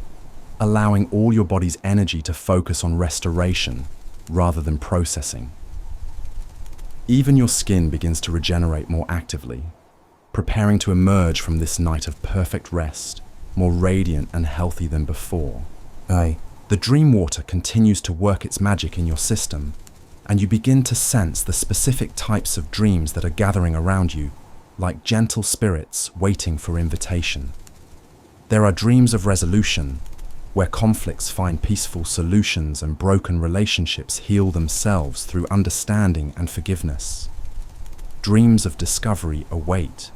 allowing all your body's energy to focus on restoration rather than processing. Even your skin begins to regenerate more actively, preparing to emerge from this night of perfect rest, more radiant and healthy than before. The dream water continues to work its magic in your system, and you begin to sense the specific types of dreams that are gathering around you, like gentle spirits waiting for invitation. There are dreams of resolution, where conflicts find peaceful solutions and broken relationships heal themselves through understanding and forgiveness. Dreams of discovery await,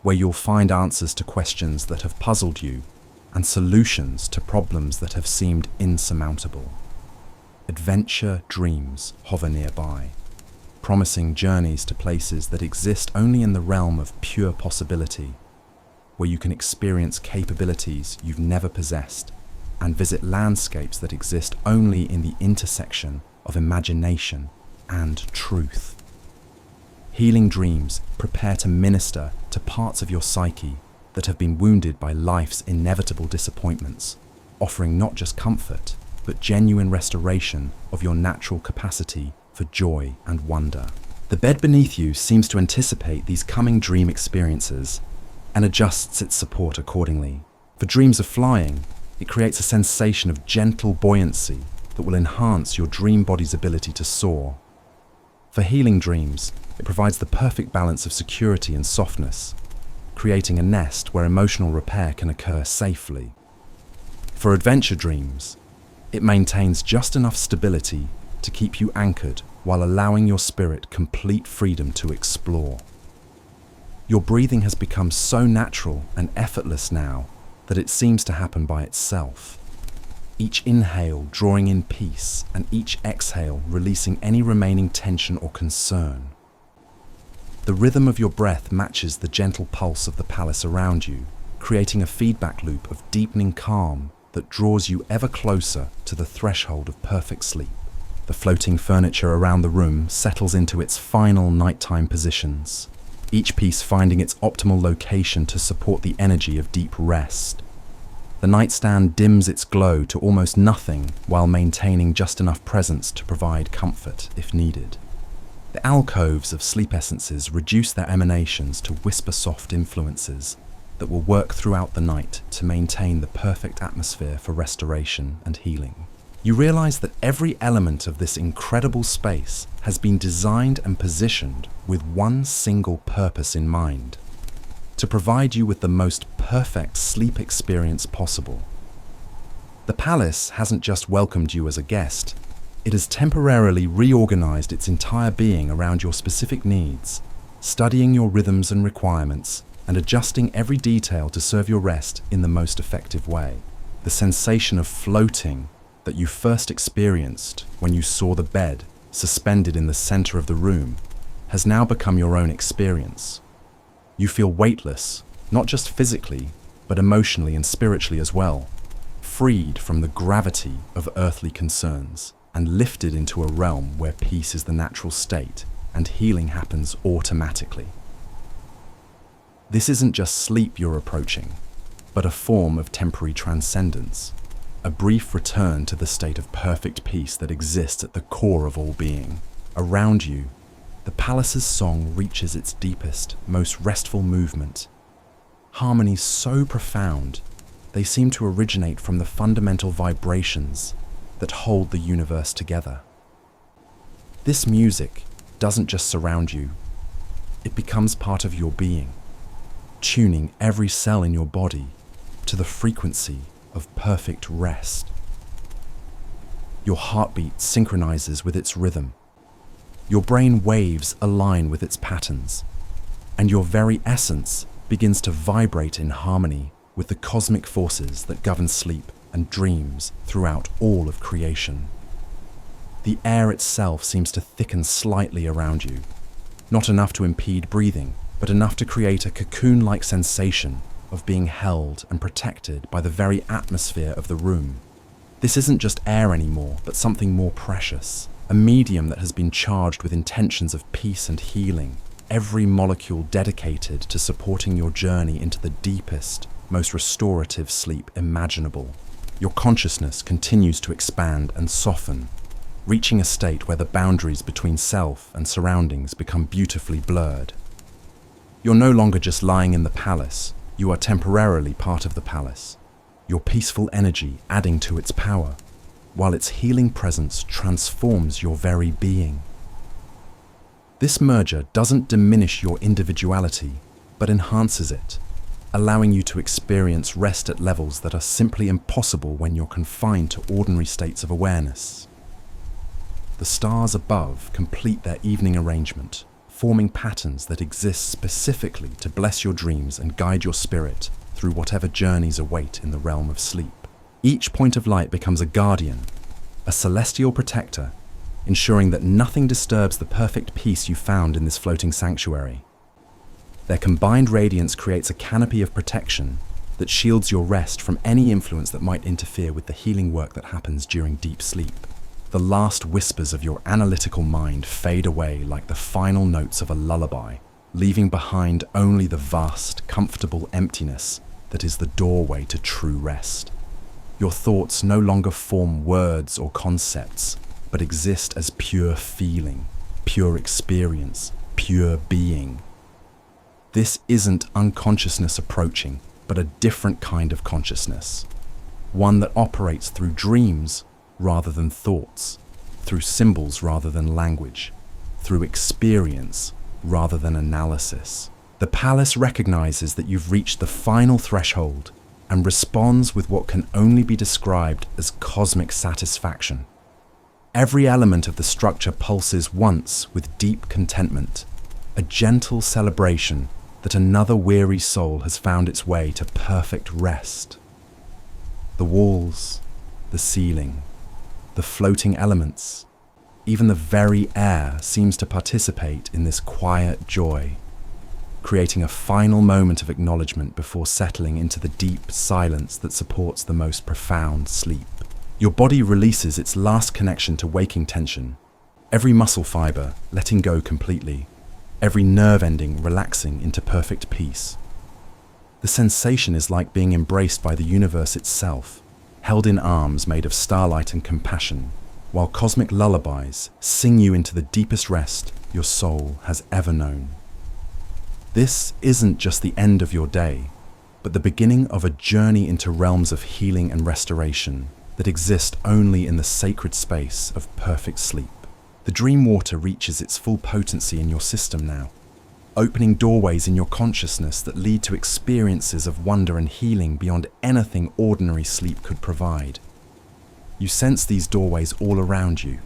where you'll find answers to questions that have puzzled you and solutions to problems that have seemed insurmountable. Adventure dreams hover nearby, promising journeys to places that exist only in the realm of pure possibility, where you can experience capabilities you've never possessed and visit landscapes that exist only in the intersection of imagination and truth. Healing dreams prepare to minister to parts of your psyche that have been wounded by life's inevitable disappointments, offering not just comfort, but genuine restoration of your natural capacity for joy and wonder. The bed beneath you seems to anticipate these coming dream experiences and adjusts its support accordingly. For dreams of flying, it creates a sensation of gentle buoyancy that will enhance your dream body's ability to soar. For healing dreams, it provides the perfect balance of security and softness, creating a nest where emotional repair can occur safely. For adventure dreams, it maintains just enough stability to keep you anchored while allowing your spirit complete freedom to explore. Your breathing has become so natural and effortless now that it seems to happen by itself. Each inhale drawing in peace and each exhale releasing any remaining tension or concern. The rhythm of your breath matches the gentle pulse of the palace around you, creating a feedback loop of deepening calm that draws you ever closer to the threshold of perfect sleep. The floating furniture around the room settles into its final nighttime positions, each piece finding its optimal location to support the energy of deep rest. The nightstand dims its glow to almost nothing while maintaining just enough presence to provide comfort if needed. The alcoves of sleep essences reduce their emanations to whisper-soft influences that will work throughout the night to maintain the perfect atmosphere for restoration and healing. You realize that every element of this incredible space has been designed and positioned with one single purpose in mind: to provide you with the most perfect sleep experience possible. The palace hasn't just welcomed you as a guest, it has temporarily reorganized its entire being around your specific needs, studying your rhythms and requirements, and adjusting every detail to serve your rest in the most effective way. The sensation of floating that you first experienced when you saw the bed suspended in the center of the room has now become your own experience. You feel weightless, not just physically, but emotionally and spiritually as well, freed from the gravity of earthly concerns and lifted into a realm where peace is the natural state and healing happens automatically. This isn't just sleep you're approaching, but a form of temporary transcendence, a brief return to the state of perfect peace that exists at the core of all being. Around you, the palace's song reaches its deepest, most restful movement. Harmonies so profound, they seem to originate from the fundamental vibrations that hold the universe together. This music doesn't just surround you, it becomes part of your being, tuning every cell in your body to the frequency of perfect rest. Your heartbeat synchronizes with its rhythm, your brain waves align with its patterns, and your very essence begins to vibrate in harmony with the cosmic forces that govern sleep and dreams throughout all of creation. The air itself seems to thicken slightly around you, not enough to impede breathing, but enough to create a cocoon-like sensation of being held and protected by the very atmosphere of the room. This isn't just air anymore, but something more precious, a medium that has been charged with intentions of peace and healing, every molecule dedicated to supporting your journey into the deepest, most restorative sleep imaginable. Your consciousness continues to expand and soften, reaching a state where the boundaries between self and surroundings become beautifully blurred. You're no longer just lying in the palace, you are temporarily part of the palace, your peaceful energy adding to its power, while its healing presence transforms your very being. This merger doesn't diminish your individuality, but enhances it, allowing you to experience rest at levels that are simply impossible when you're confined to ordinary states of awareness. The stars above complete their evening arrangement, forming patterns that exist specifically to bless your dreams and guide your spirit through whatever journeys await in the realm of sleep. Each point of light becomes a guardian, a celestial protector, ensuring that nothing disturbs the perfect peace you found in this floating sanctuary. Their combined radiance creates a canopy of protection that shields your rest from any influence that might interfere with the healing work that happens during deep sleep. The last whispers of your analytical mind fade away like the final notes of a lullaby, leaving behind only the vast, comfortable emptiness that is the doorway to true rest. Your thoughts no longer form words or concepts, but exist as pure feeling, pure experience, pure being. This isn't unconsciousness approaching, but a different kind of consciousness. One that operates through dreams rather than thoughts, through symbols rather than language, through experience rather than analysis. The palace recognizes that you've reached the final threshold and responds with what can only be described as cosmic satisfaction. Every element of the structure pulses once with deep contentment, a gentle celebration that another weary soul has found its way to perfect rest. The walls, the ceiling, the floating elements, even the very air seems to participate in this quiet joy, creating a final moment of acknowledgement before settling into the deep silence that supports the most profound sleep. Your body releases its last connection to waking tension, every muscle fiber letting go completely, every nerve ending relaxing into perfect peace. The sensation is like being embraced by the universe itself, held in arms made of starlight and compassion, while cosmic lullabies sing you into the deepest rest your soul has ever known. This isn't just the end of your day, but the beginning of a journey into realms of healing and restoration that exist only in the sacred space of perfect sleep. The dream water reaches its full potency in your system now, opening doorways in your consciousness that lead to experiences of wonder and healing beyond anything ordinary sleep could provide. You sense these doorways all around you,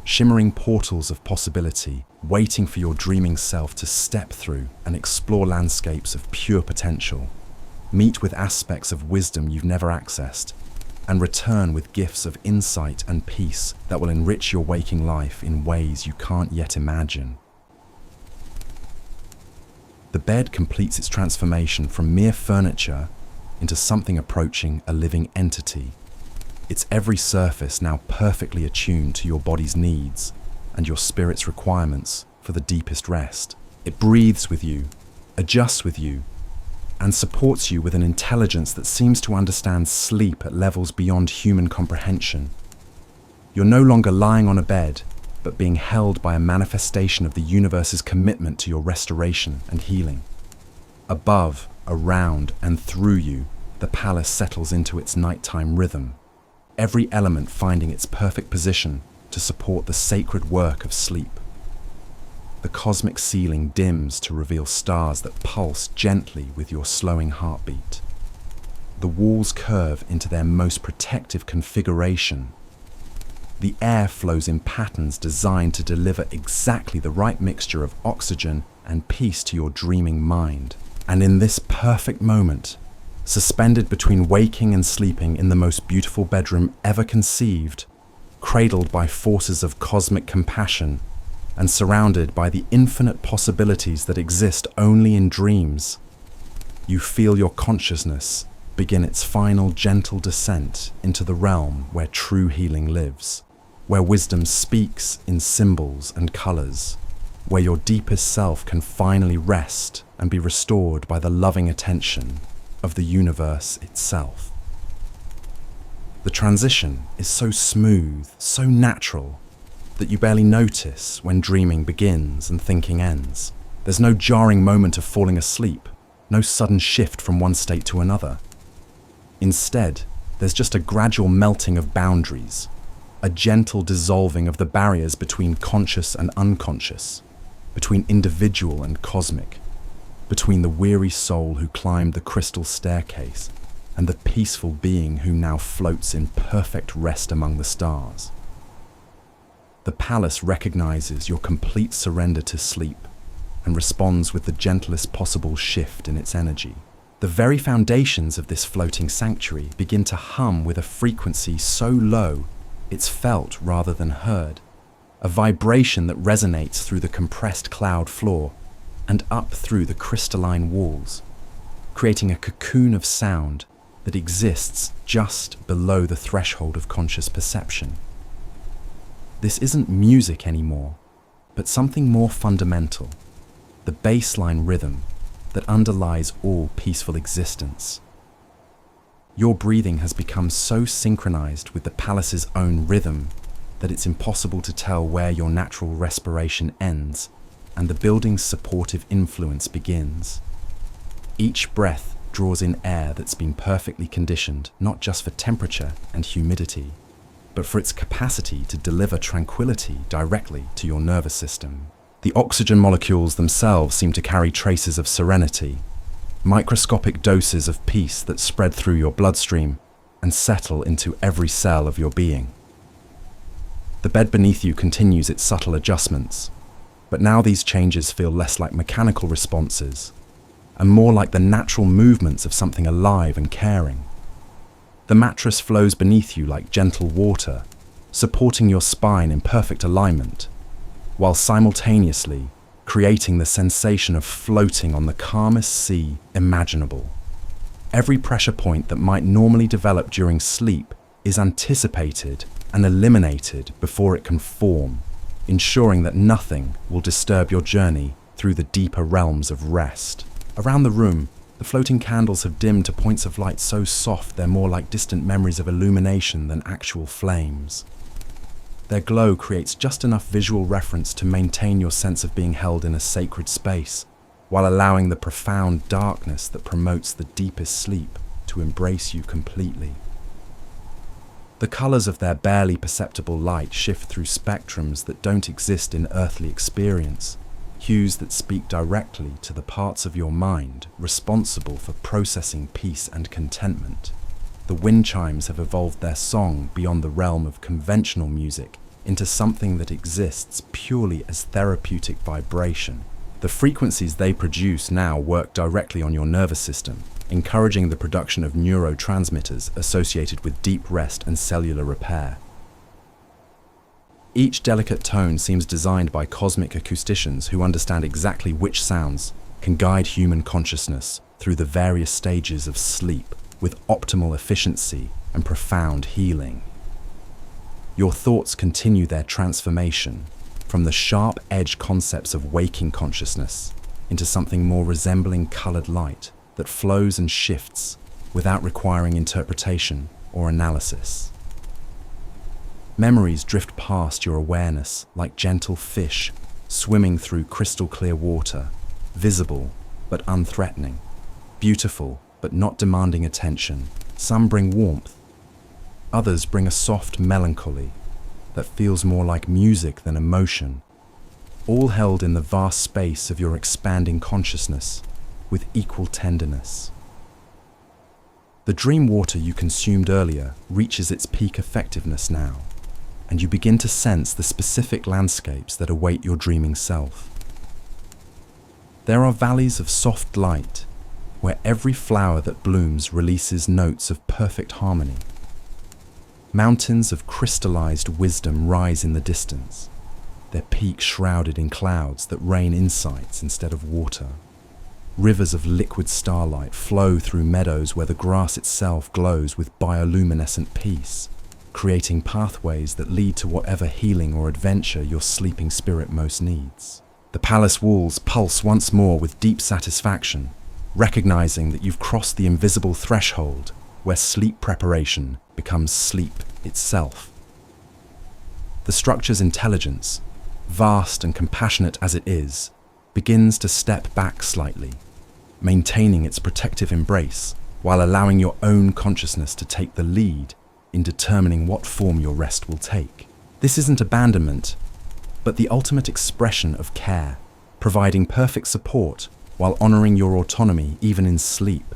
shimmering portals of possibility, waiting for your dreaming self to step through and explore landscapes of pure potential, meet with aspects of wisdom you've never accessed, and return with gifts of insight and peace that will enrich your waking life in ways you can't yet imagine. The bed completes its transformation from mere furniture into something approaching a living entity, its every surface now perfectly attuned to your body's needs and your spirit's requirements for the deepest rest. It breathes with you, adjusts with you, and supports you with an intelligence that seems to understand sleep at levels beyond human comprehension. You're no longer lying on a bed, but being held by a manifestation of the universe's commitment to your restoration and healing. Above, around, and through you, the palace settles into its nighttime rhythm, every element finding its perfect position to support the sacred work of sleep. The cosmic ceiling dims to reveal stars that pulse gently with your slowing heartbeat. The walls curve into their most protective configuration. The air flows in patterns designed to deliver exactly the right mixture of oxygen and peace to your dreaming mind. And in this perfect moment, suspended between waking and sleeping in the most beautiful bedroom ever conceived, cradled by forces of cosmic compassion, and surrounded by the infinite possibilities that exist only in dreams, you feel your consciousness begin its final gentle descent into the realm where true healing lives, where wisdom speaks in symbols and colors, where your deepest self can finally rest and be restored by the loving attention of the universe itself. The transition is so smooth, so natural, that you barely notice when dreaming begins and thinking ends. There's no jarring moment of falling asleep, no sudden shift from one state to another. Instead, there's just a gradual melting of boundaries, a gentle dissolving of the barriers between conscious and unconscious, between individual and cosmic, between the weary soul who climbed the crystal staircase and the peaceful being who now floats in perfect rest among the stars. The palace recognizes your complete surrender to sleep and responds with the gentlest possible shift in its energy. The very foundations of this floating sanctuary begin to hum with a frequency so low it's felt rather than heard, a vibration that resonates through the compressed cloud floor and up through the crystalline walls, creating a cocoon of sound that exists just below the threshold of conscious perception. This isn't music anymore, but something more fundamental, the baseline rhythm that underlies all peaceful existence. Your breathing has become so synchronized with the palace's own rhythm that it's impossible to tell where your natural respiration ends and the building's supportive influence begins. Each breath draws in air that's been perfectly conditioned, not just for temperature and humidity, but for its capacity to deliver tranquility directly to your nervous system. The oxygen molecules themselves seem to carry traces of serenity, microscopic doses of peace that spread through your bloodstream and settle into every cell of your being. The bed beneath you continues its subtle adjustments, but now these changes feel less like mechanical responses and more like the natural movements of something alive and caring. The mattress flows beneath you like gentle water, supporting your spine in perfect alignment, while simultaneously creating the sensation of floating on the calmest sea imaginable. Every pressure point that might normally develop during sleep is anticipated and eliminated before it can form, ensuring that nothing will disturb your journey through the deeper realms of rest. Around the room, the floating candles have dimmed to points of light so soft they're more like distant memories of illumination than actual flames. Their glow creates just enough visual reference to maintain your sense of being held in a sacred space, while allowing the profound darkness that promotes the deepest sleep to embrace you completely. The colors of their barely perceptible light shift through spectrums that don't exist in earthly experience, hues that speak directly to the parts of your mind responsible for processing peace and contentment. The wind chimes have evolved their song beyond the realm of conventional music into something that exists purely as therapeutic vibration. The frequencies they produce now work directly on your nervous system, encouraging the production of neurotransmitters associated with deep rest and cellular repair. Each delicate tone seems designed by cosmic acousticians who understand exactly which sounds can guide human consciousness through the various stages of sleep with optimal efficiency and profound healing. Your thoughts continue their transformation from the sharp-edged concepts of waking consciousness into something more resembling colored light that flows and shifts without requiring interpretation or analysis. Memories drift past your awareness like gentle fish swimming through crystal clear water, visible but unthreatening, beautiful but not demanding attention. Some bring warmth, others bring a soft melancholy that feels more like music than emotion, all held in the vast space of your expanding consciousness with equal tenderness. The dream water you consumed earlier reaches its peak effectiveness now, and you begin to sense the specific landscapes that await your dreaming self. There are valleys of soft light, where every flower that blooms releases notes of perfect harmony. Mountains of crystallized wisdom rise in the distance, their peaks shrouded in clouds that rain insights instead of water. Rivers of liquid starlight flow through meadows where the grass itself glows with bioluminescent peace, creating pathways that lead to whatever healing or adventure your sleeping spirit most needs. The palace walls pulse once more with deep satisfaction, recognizing that you've crossed the invisible threshold where sleep preparation becomes sleep itself. The structure's intelligence, vast and compassionate as it is, begins to step back slightly, maintaining its protective embrace while allowing your own consciousness to take the lead in determining what form your rest will take. This isn't abandonment, but the ultimate expression of care, providing perfect support while honoring your autonomy even in sleep.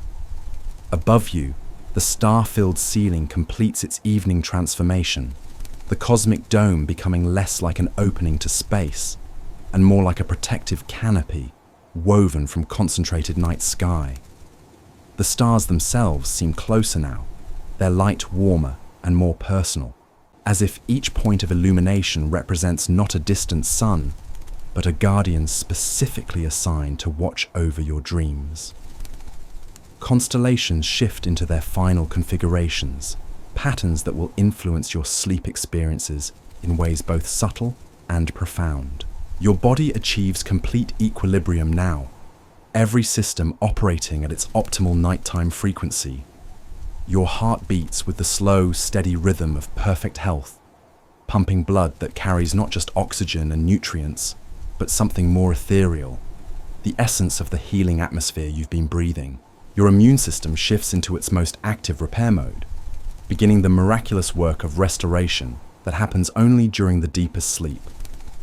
Above you, the star-filled ceiling completes its evening transformation, the cosmic dome becoming less like an opening to space and more like a protective canopy woven from concentrated night sky. The stars themselves seem closer now, their light warmer and more personal, as if each point of illumination represents not a distant sun, but a guardian specifically assigned to watch over your dreams. Constellations shift into their final configurations, patterns that will influence your sleep experiences in ways both subtle and profound. Your body achieves complete equilibrium now, every system operating at its optimal nighttime frequency. Your heart beats with the slow, steady rhythm of perfect health, pumping blood that carries not just oxygen and nutrients, but something more ethereal, the essence of the healing atmosphere you've been breathing. Your immune system shifts into its most active repair mode, beginning the miraculous work of restoration that happens only during the deepest sleep,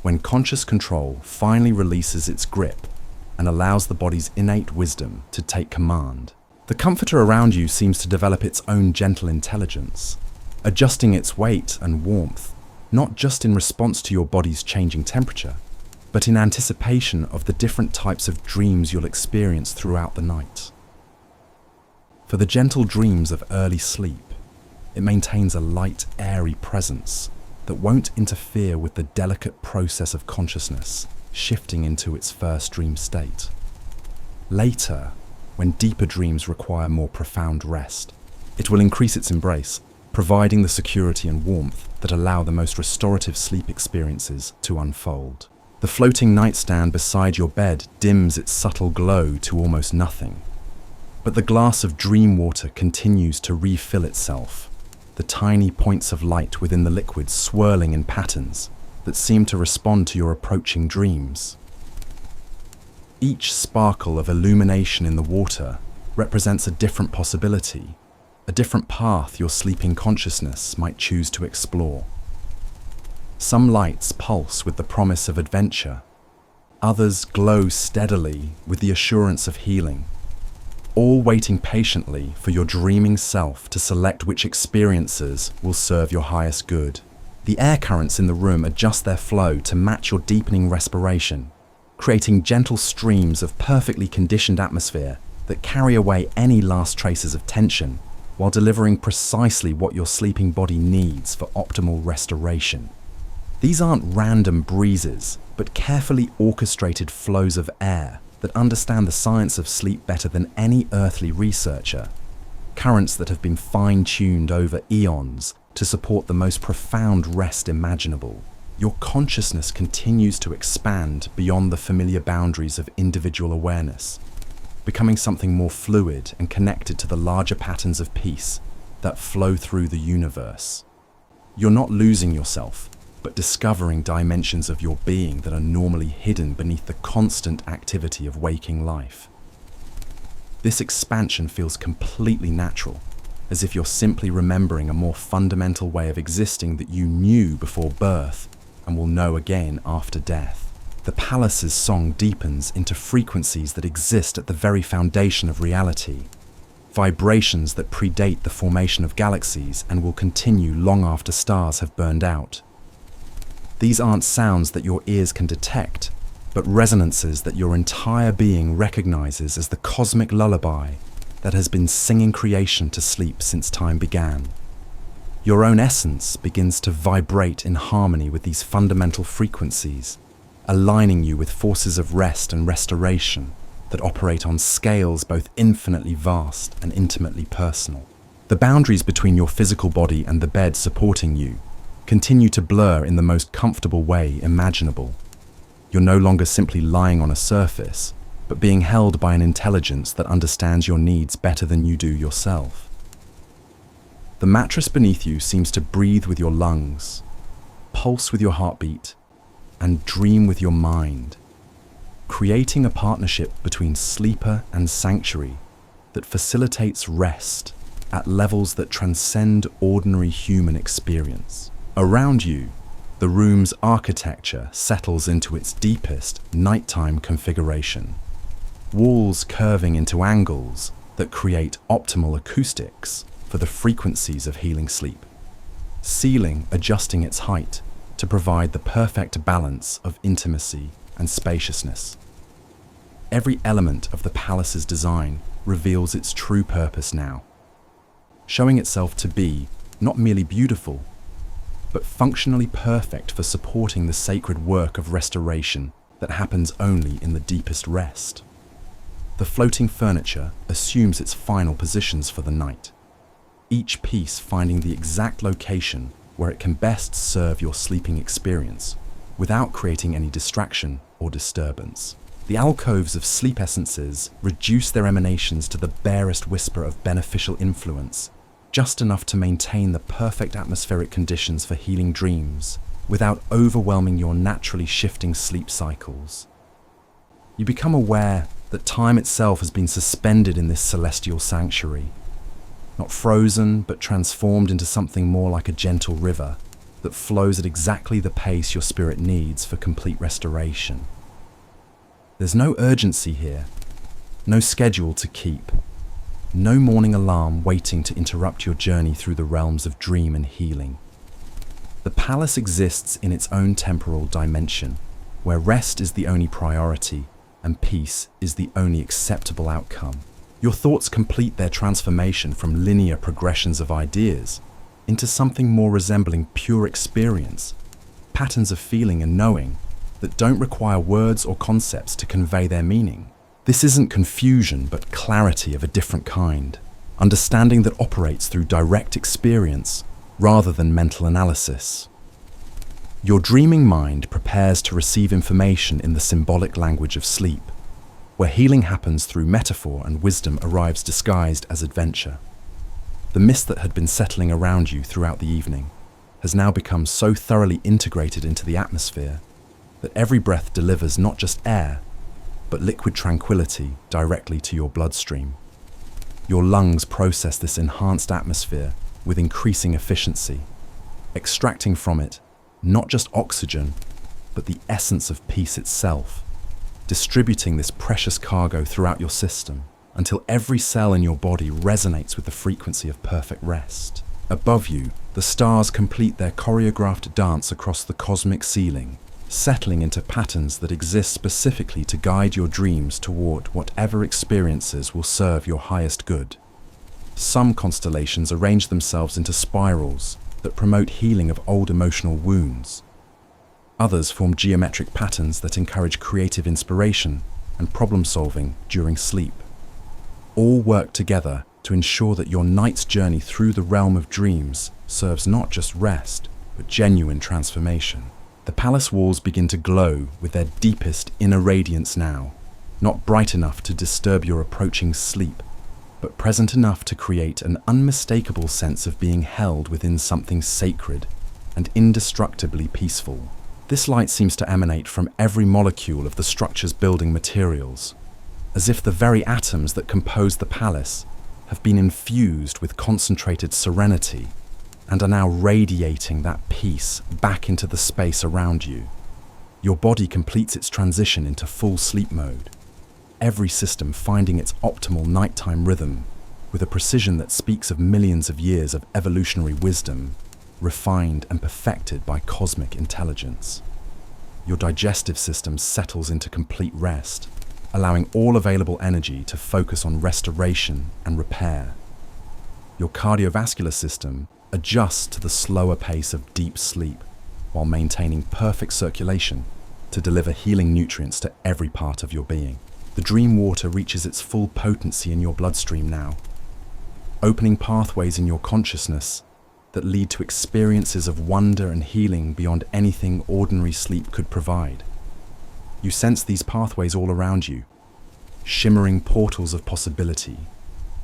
when conscious control finally releases its grip and allows the body's innate wisdom to take command. The comforter around you seems to develop its own gentle intelligence, adjusting its weight and warmth, not just in response to your body's changing temperature, but in anticipation of the different types of dreams you'll experience throughout the night. For the gentle dreams of early sleep, it maintains a light, airy presence that won't interfere with the delicate process of consciousness shifting into its first dream state. Later, when deeper dreams require more profound rest, it will increase its embrace, providing the security and warmth that allow the most restorative sleep experiences to unfold. The floating nightstand beside your bed dims its subtle glow to almost nothing, but the glass of dream water continues to refill itself, the tiny points of light within the liquid swirling in patterns that seem to respond to your approaching dreams. Each sparkle of illumination in the water represents a different possibility, a different path your sleeping consciousness might choose to explore. Some lights pulse with the promise of adventure, others glow steadily with the assurance of healing, all waiting patiently for your dreaming self to select which experiences will serve your highest good. The air currents in the room adjust their flow to match your deepening respiration, creating gentle streams of perfectly conditioned atmosphere that carry away any last traces of tension, while delivering precisely what your sleeping body needs for optimal restoration. These aren't random breezes, but carefully orchestrated flows of air that understand the science of sleep better than any earthly researcher, currents that have been fine-tuned over eons to support the most profound rest imaginable. Your consciousness continues to expand beyond the familiar boundaries of individual awareness, becoming something more fluid and connected to the larger patterns of peace that flow through the universe. You're not losing yourself, but discovering dimensions of your being that are normally hidden beneath the constant activity of waking life. This expansion feels completely natural, as if you're simply remembering a more fundamental way of existing that you knew before birth and will know again after death. The palace's song deepens into frequencies that exist at the very foundation of reality, vibrations that predate the formation of galaxies and will continue long after stars have burned out. These aren't sounds that your ears can detect, but resonances that your entire being recognizes as the cosmic lullaby that has been singing creation to sleep since time began. Your own essence begins to vibrate in harmony with these fundamental frequencies, aligning you with forces of rest and restoration that operate on scales both infinitely vast and intimately personal. The boundaries between your physical body and the bed supporting you continue to blur in the most comfortable way imaginable. You're no longer simply lying on a surface, but being held by an intelligence that understands your needs better than you do yourself. The mattress beneath you seems to breathe with your lungs, pulse with your heartbeat, and dream with your mind, creating a partnership between sleeper and sanctuary that facilitates rest at levels that transcend ordinary human experience. Around you, the room's architecture settles into its deepest nighttime configuration, walls curving into angles that create optimal acoustics for the frequencies of healing sleep, ceiling adjusting its height to provide the perfect balance of intimacy and spaciousness. Every element of the palace's design reveals its true purpose now, showing itself to be not merely beautiful, but functionally perfect for supporting the sacred work of restoration that happens only in the deepest rest. The floating furniture assumes its final positions for the night, each piece finding the exact location where it can best serve your sleeping experience without creating any distraction or disturbance. The alcoves of sleep essences reduce their emanations to the barest whisper of beneficial influence, just enough to maintain the perfect atmospheric conditions for healing dreams without overwhelming your naturally shifting sleep cycles. You become aware that time itself has been suspended in this celestial sanctuary, not frozen but transformed into something more like a gentle river that flows at exactly the pace your spirit needs for complete restoration. There's no urgency here, no schedule to keep, no morning alarm waiting to interrupt your journey through the realms of dream and healing. The palace exists in its own temporal dimension, where rest is the only priority and peace is the only acceptable outcome. Your thoughts complete their transformation from linear progressions of ideas into something more resembling pure experience, patterns of feeling and knowing that don't require words or concepts to convey their meaning. This isn't confusion, but clarity of a different kind, understanding that operates through direct experience rather than mental analysis. Your dreaming mind prepares to receive information in the symbolic language of sleep, where healing happens through metaphor and wisdom arrives disguised as adventure. The mist that had been settling around you throughout the evening has now become so thoroughly integrated into the atmosphere that every breath delivers not just air, but liquid tranquility directly to your bloodstream. Your lungs process this enhanced atmosphere with increasing efficiency, extracting from it not just oxygen, but the essence of peace itself, distributing this precious cargo throughout your system until every cell in your body resonates with the frequency of perfect rest. Above you, the stars complete their choreographed dance across the cosmic ceiling, settling into patterns that exist specifically to guide your dreams toward whatever experiences will serve your highest good. Some constellations arrange themselves into spirals that promote healing of old emotional wounds. Others form geometric patterns that encourage creative inspiration and problem-solving during sleep. All work together to ensure that your night's journey through the realm of dreams serves not just rest, but genuine transformation. The palace walls begin to glow with their deepest inner radiance now, not bright enough to disturb your approaching sleep, but present enough to create an unmistakable sense of being held within something sacred and indestructibly peaceful. This light seems to emanate from every molecule of the structure's building materials, as if the very atoms that compose the palace have been infused with concentrated serenity and are now radiating that peace back into the space around you. Your body completes its transition into full sleep mode, every system finding its optimal nighttime rhythm with a precision that speaks of millions of years of evolutionary wisdom, refined and perfected by cosmic intelligence. Your digestive system settles into complete rest, allowing all available energy to focus on restoration and repair. Your cardiovascular system adjusts to the slower pace of deep sleep while maintaining perfect circulation to deliver healing nutrients to every part of your being. The dream water reaches its full potency in your bloodstream now, opening pathways in your consciousness that lead to experiences of wonder and healing beyond anything ordinary sleep could provide. You sense these pathways all around you, shimmering portals of possibility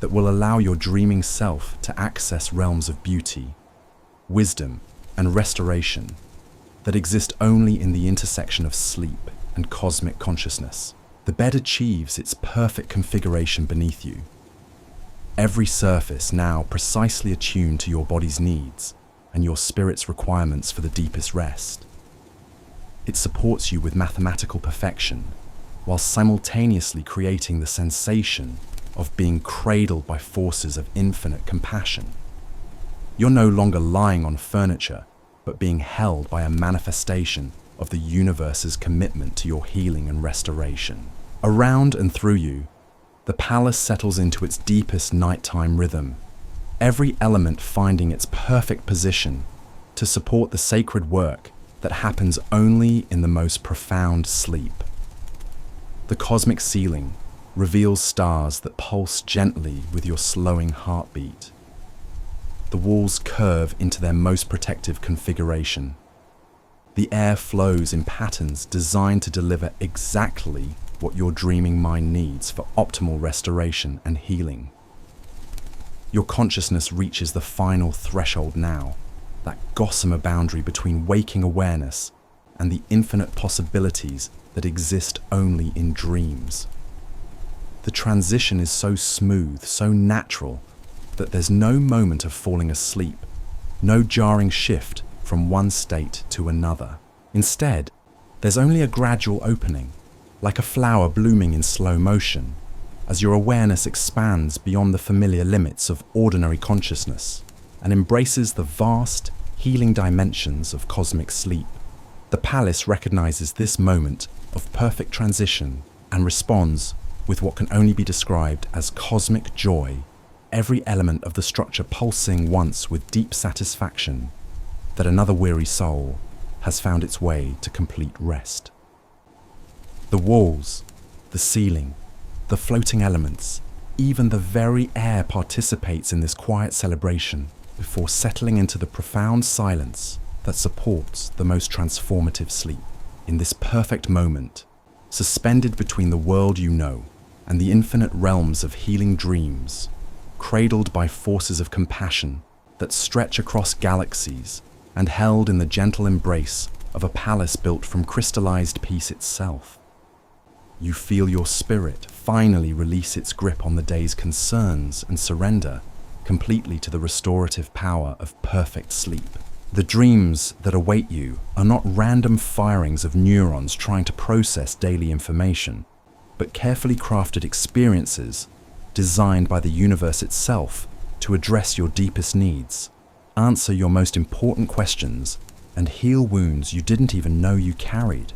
that will allow your dreaming self to access realms of beauty, wisdom, and restoration that exist only in the intersection of sleep and cosmic consciousness. The bed achieves its perfect configuration beneath you, every surface now precisely attuned to your body's needs and your spirit's requirements for the deepest rest. It supports you with mathematical perfection, while simultaneously creating the sensation of being cradled by forces of infinite compassion. You're no longer lying on furniture, but being held by a manifestation of the universe's commitment to your healing and restoration. Around and through you, the palace settles into its deepest nighttime rhythm, every element finding its perfect position to support the sacred work that happens only in the most profound sleep. The cosmic ceiling reveals stars that pulse gently with your slowing heartbeat. The walls curve into their most protective configuration. The air flows in patterns designed to deliver exactly what your dreaming mind needs for optimal restoration and healing. Your consciousness reaches the final threshold now, that gossamer boundary between waking awareness and the infinite possibilities that exist only in dreams. The transition is so smooth, so natural, that there's no moment of falling asleep, no jarring shift from one state to another. Instead, there's only a gradual opening, like a flower blooming in slow motion, as your awareness expands beyond the familiar limits of ordinary consciousness and embraces the vast, healing dimensions of cosmic sleep. The palace recognizes this moment of perfect transition and responds with what can only be described as cosmic joy, every element of the structure pulsing once with deep satisfaction that another weary soul has found its way to complete rest. The walls, the ceiling, the floating elements, even the very air participates in this quiet celebration before settling into the profound silence that supports the most transformative sleep. In this perfect moment, suspended between the world you know and the infinite realms of healing dreams, cradled by forces of compassion that stretch across galaxies and held in the gentle embrace of a palace built from crystallized peace itself, you feel your spirit finally release its grip on the day's concerns and surrender completely to the restorative power of perfect sleep. The dreams that await you are not random firings of neurons trying to process daily information, but carefully crafted experiences designed by the universe itself to address your deepest needs, answer your most important questions, and heal wounds you didn't even know you carried.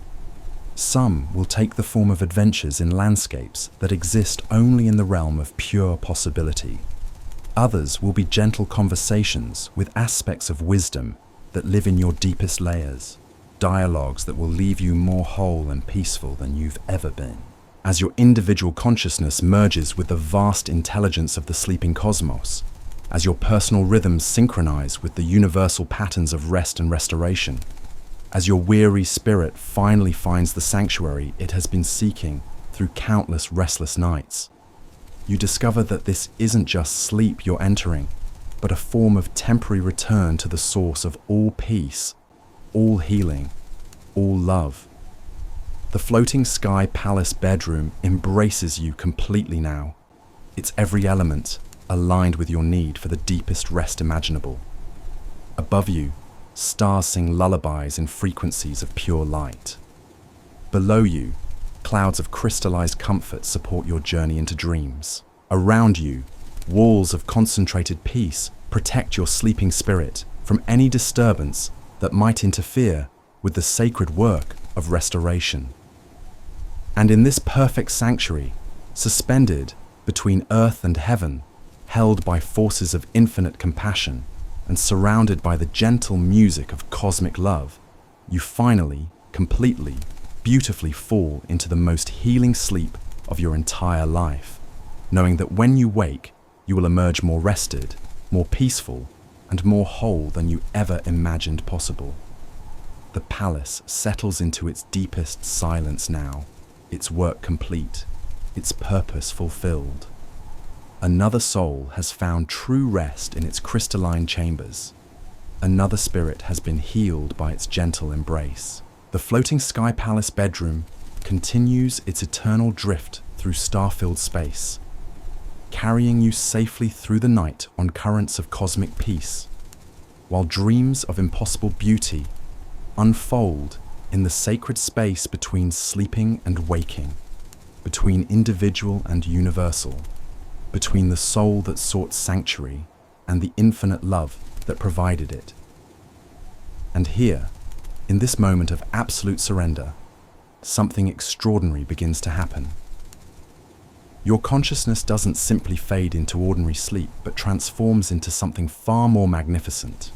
Some will take the form of adventures in landscapes that exist only in the realm of pure possibility. Others will be gentle conversations with aspects of wisdom that live in your deepest layers, dialogues that will leave you more whole and peaceful than you've ever been. As your individual consciousness merges with the vast intelligence of the sleeping cosmos, as your personal rhythms synchronize with the universal patterns of rest and restoration, as your weary spirit finally finds the sanctuary it has been seeking through countless restless nights, you discover that this isn't just sleep you're entering, but a form of temporary return to the source of all peace, all healing, all love. The floating sky palace bedroom embraces you completely now, its every element aligned with your need for the deepest rest imaginable. Above you, stars sing lullabies in frequencies of pure light. Below you, clouds of crystallized comfort support your journey into dreams. Around you, walls of concentrated peace protect your sleeping spirit from any disturbance that might interfere with the sacred work of restoration. And in this perfect sanctuary, suspended between earth and heaven, held by forces of infinite compassion, and surrounded by the gentle music of cosmic love, you finally, completely, beautifully fall into the most healing sleep of your entire life, knowing that when you wake, you will emerge more rested, more peaceful, and more whole than you ever imagined possible. The palace settles into its deepest silence now, its work complete, its purpose fulfilled. Another soul has found true rest in its crystalline chambers. Another spirit has been healed by its gentle embrace. The floating sky palace bedroom continues its eternal drift through star-filled space, carrying you safely through the night on currents of cosmic peace, while dreams of impossible beauty unfold in the sacred space between sleeping and waking, between individual and universal, between the soul that sought sanctuary and the infinite love that provided it. And here, in this moment of absolute surrender, something extraordinary begins to happen. Your consciousness doesn't simply fade into ordinary sleep, but transforms into something far more magnificent.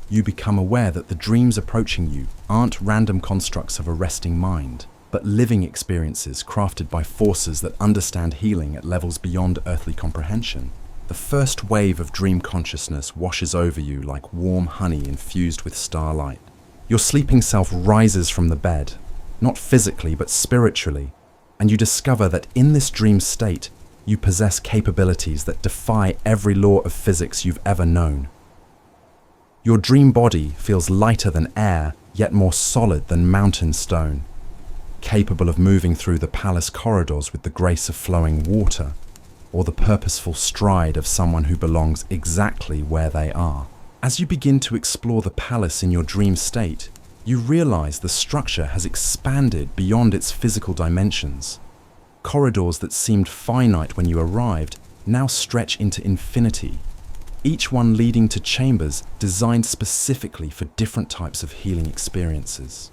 you become aware that the dreams approaching you aren't random constructs of a resting mind, but living experiences crafted by forces that understand healing at levels beyond earthly comprehension. The first wave of dream consciousness washes over you like warm honey infused with starlight. Your sleeping self rises from the bed, not physically but spiritually, and you discover that in this dream state, you possess capabilities that defy every law of physics you've ever known. Your dream body feels lighter than air, yet more solid than mountain stone, capable of moving through the palace corridors with the grace of flowing water, or the purposeful stride of someone who belongs exactly where they are. As you begin to explore the palace in your dream state, you realize the structure has expanded beyond its physical dimensions. Corridors that seemed finite when you arrived now stretch into infinity, each one leading to chambers designed specifically for different types of healing experiences.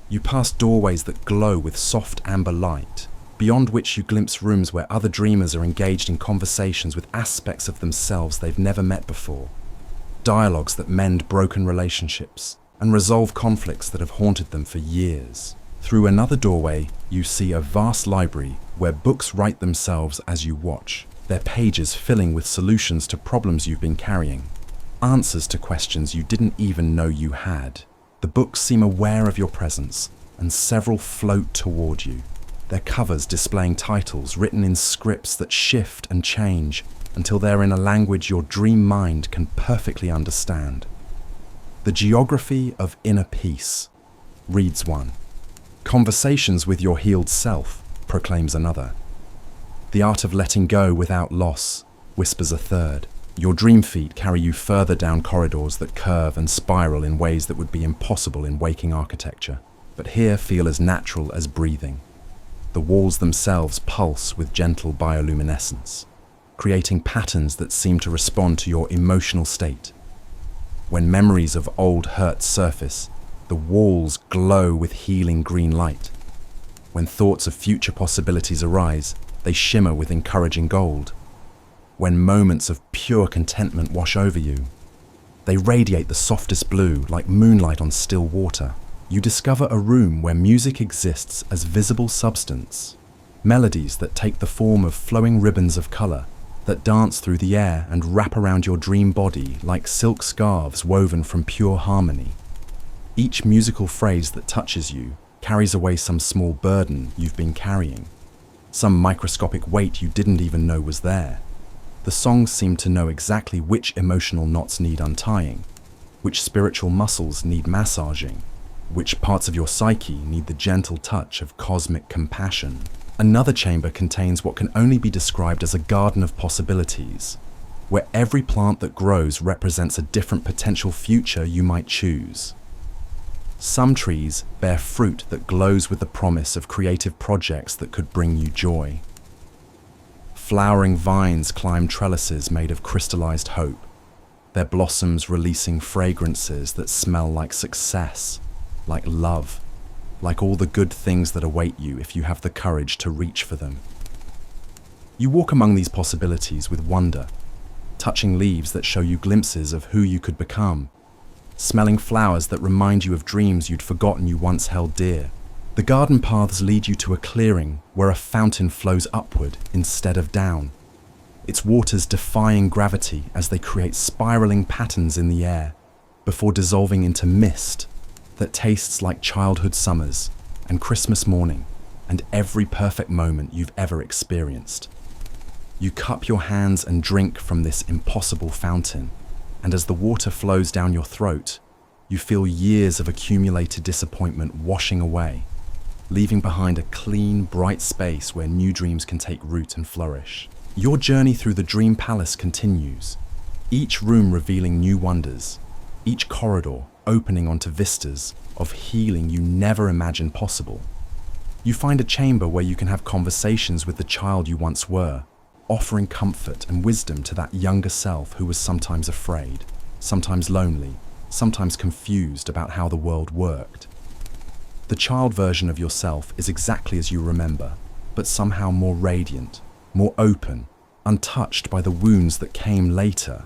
You pass doorways that glow with soft amber light, beyond which you glimpse rooms where other dreamers are engaged in conversations with aspects of themselves they've never met before. Dialogues that mend broken relationships and resolve conflicts that have haunted them for years. Through another doorway, you see a vast library where books write themselves as you watch, their pages filling with solutions to problems you've been carrying, answers to questions you didn't even know you had. The books seem aware of your presence, and several float toward you, their covers displaying titles written in scripts that shift and change until they're in a language your dream mind can perfectly understand. The Geography of Inner Peace, reads one. Conversations with Your Healed Self, proclaims another. The Art of Letting Go Without Loss, whispers a third. Your dream feet carry you further down corridors that curve and spiral in ways that would be impossible in waking architecture, but here feel as natural as breathing. The walls themselves pulse with gentle bioluminescence, creating patterns that seem to respond to your emotional state. When memories of old hurts surface, the walls glow with healing green light. When thoughts of future possibilities arise, they shimmer with encouraging gold. When moments of pure contentment wash over you, they radiate the softest blue like moonlight on still water. You discover a room where music exists as visible substance, melodies that take the form of flowing ribbons of color that dance through the air and wrap around your dream body like silk scarves woven from pure harmony. Each musical phrase that touches you carries away some small burden you've been carrying, some microscopic weight you didn't even know was there. The songs seem to know exactly which emotional knots need untying, which spiritual muscles need massaging, which parts of your psyche need the gentle touch of cosmic compassion. Another chamber contains what can only be described as a garden of possibilities, where every plant that grows represents a different potential future you might choose. Some trees bear fruit that glows with the promise of creative projects that could bring you joy. Flowering vines climb trellises made of crystallized hope, their blossoms releasing fragrances that smell like success, like love, like all the good things that await you if you have the courage to reach for them. You walk among these possibilities with wonder, touching leaves that show you glimpses of who you could become, smelling flowers that remind you of dreams you'd forgotten you once held dear. The garden paths lead you to a clearing where a fountain flows upward instead of down, its waters defying gravity as they create spiraling patterns in the air before dissolving into mist that tastes like childhood summers and Christmas morning and every perfect moment you've ever experienced. You cup your hands and drink from this impossible fountain, and as the water flows down your throat, you feel years of accumulated disappointment washing away, leaving behind a clean, bright space where new dreams can take root and flourish. Your journey through the dream palace continues, each room revealing new wonders, each corridor opening onto vistas of healing you never imagined possible. You find a chamber where you can have conversations with the child you once were, offering comfort and wisdom to that younger self who was sometimes afraid, sometimes lonely, sometimes confused about how the world worked. The child version of yourself is exactly as you remember, but somehow more radiant, more open, untouched by the wounds that came later.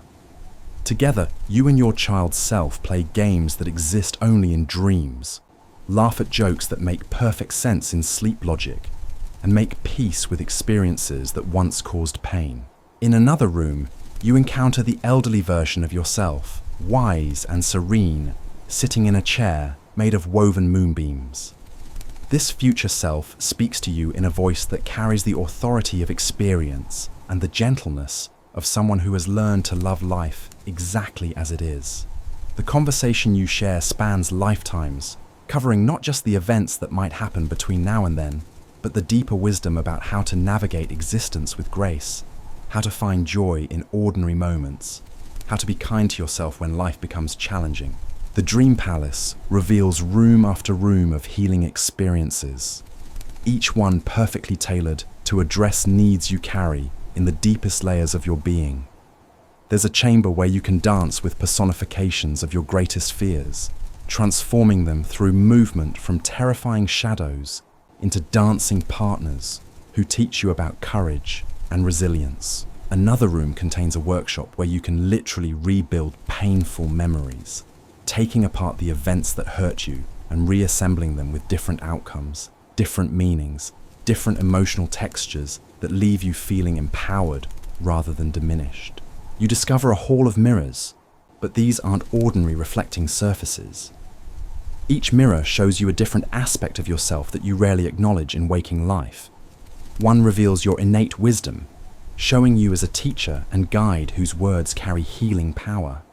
Together, you and your child's self play games that exist only in dreams, laugh at jokes that make perfect sense in sleep logic, and make peace with experiences that once caused pain. In another room, you encounter the elderly version of yourself, wise and serene, sitting in a chair made of woven moonbeams. This future self speaks to you in a voice that carries the authority of experience and the gentleness of someone who has learned to love life exactly as it is. The conversation you share spans lifetimes, covering not just the events that might happen between now and then, but the deeper wisdom about how to navigate existence with grace, how to find joy in ordinary moments, how to be kind to yourself when life becomes challenging. The Dream Palace reveals room after room of healing experiences, each one perfectly tailored to address needs you carry in the deepest layers of your being. There's a chamber where you can dance with personifications of your greatest fears, transforming them through movement from terrifying shadows into dancing partners who teach you about courage and resilience. Another room contains a workshop where you can literally rebuild painful memories, taking apart the events that hurt you and reassembling them with different outcomes, different meanings, different emotional textures that leave you feeling empowered rather than diminished. You discover a hall of mirrors, but these aren't ordinary reflecting surfaces. Each mirror shows you a different aspect of yourself that you rarely acknowledge in waking life. One reveals your innate wisdom, showing you as a teacher and guide whose words carry healing power.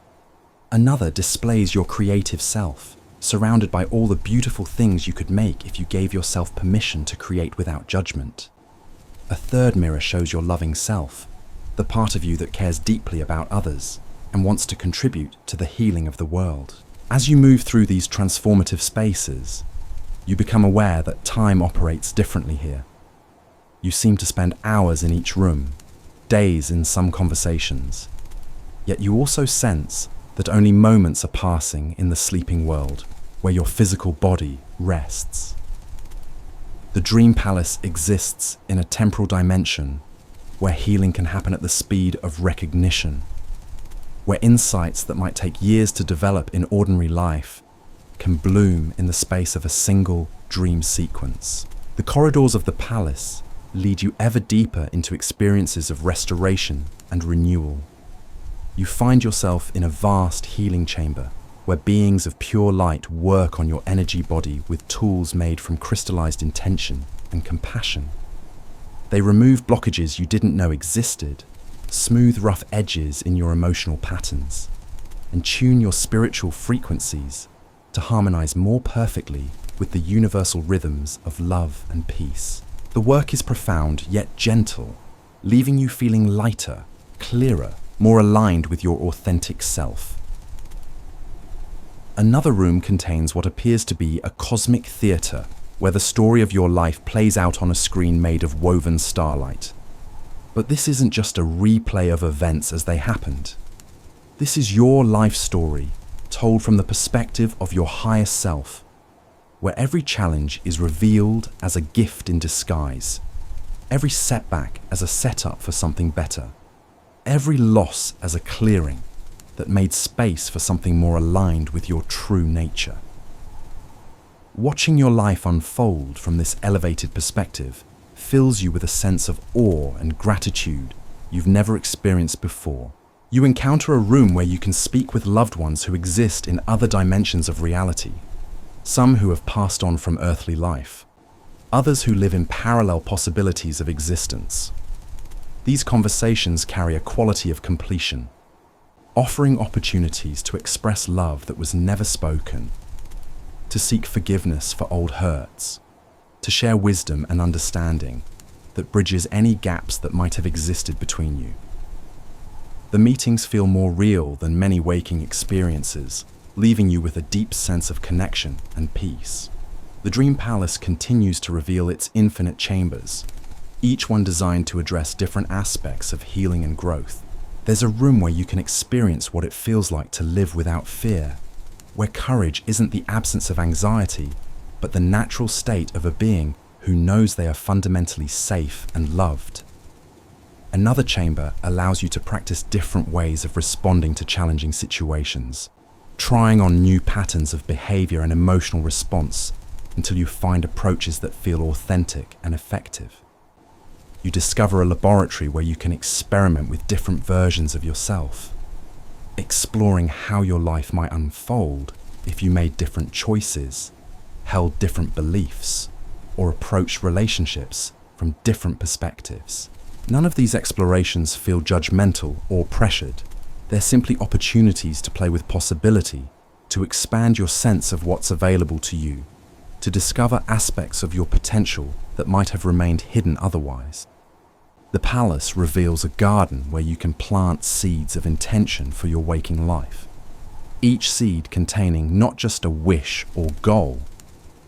Another displays your creative self, surrounded by all the beautiful things you could make if you gave yourself permission to create without judgment. A third mirror shows your loving self, the part of you that cares deeply about others and wants to contribute to the healing of the world. As you move through these transformative spaces, you become aware that time operates differently here. You seem to spend hours in each room, days in some conversations, yet you also sense that only moments are passing in the sleeping world where your physical body rests. The Dream Palace exists in a temporal dimension where healing can happen at the speed of recognition, where insights that might take years to develop in ordinary life can bloom in the space of a single dream sequence. The corridors of the palace lead you ever deeper into experiences of restoration and renewal. You find yourself in a vast healing chamber where beings of pure light work on your energy body with tools made from crystallized intention and compassion. They remove blockages you didn't know existed, smooth rough edges in your emotional patterns, and tune your spiritual frequencies to harmonize more perfectly with the universal rhythms of love and peace. The work is profound yet gentle, leaving you feeling lighter, clearer, more aligned with your authentic self. Another room contains what appears to be a cosmic theater where the story of your life plays out on a screen made of woven starlight. But this isn't just a replay of events as they happened. This is your life story, told from the perspective of your higher self, where every challenge is revealed as a gift in disguise, every setback as a setup for something better, every loss as a clearing that made space for something more aligned with your true nature. Watching your life unfold from this elevated perspective fills you with a sense of awe and gratitude you've never experienced before. You encounter a room where you can speak with loved ones who exist in other dimensions of reality, some who have passed on from earthly life, others who live in parallel possibilities of existence. These conversations carry a quality of completion, offering opportunities to express love that was never spoken, to seek forgiveness for old hurts, to share wisdom and understanding that bridges any gaps that might have existed between you. The meetings feel more real than many waking experiences, leaving you with a deep sense of connection and peace. The Dream Palace continues to reveal its infinite chambers, each one designed to address different aspects of healing and growth. There's a room where you can experience what it feels like to live without fear, where courage isn't the absence of anxiety, but the natural state of a being who knows they are fundamentally safe and loved. Another chamber allows you to practice different ways of responding to challenging situations, trying on new patterns of behavior and emotional response until you find approaches that feel authentic and effective. You discover a laboratory where you can experiment with different versions of yourself, exploring how your life might unfold if you made different choices, held different beliefs, or approached relationships from different perspectives. None of these explorations feel judgmental or pressured. They're simply opportunities to play with possibility, to expand your sense of what's available to you, to discover aspects of your potential that might have remained hidden otherwise. The palace reveals a garden where you can plant seeds of intention for your waking life, each seed containing not just a wish or goal,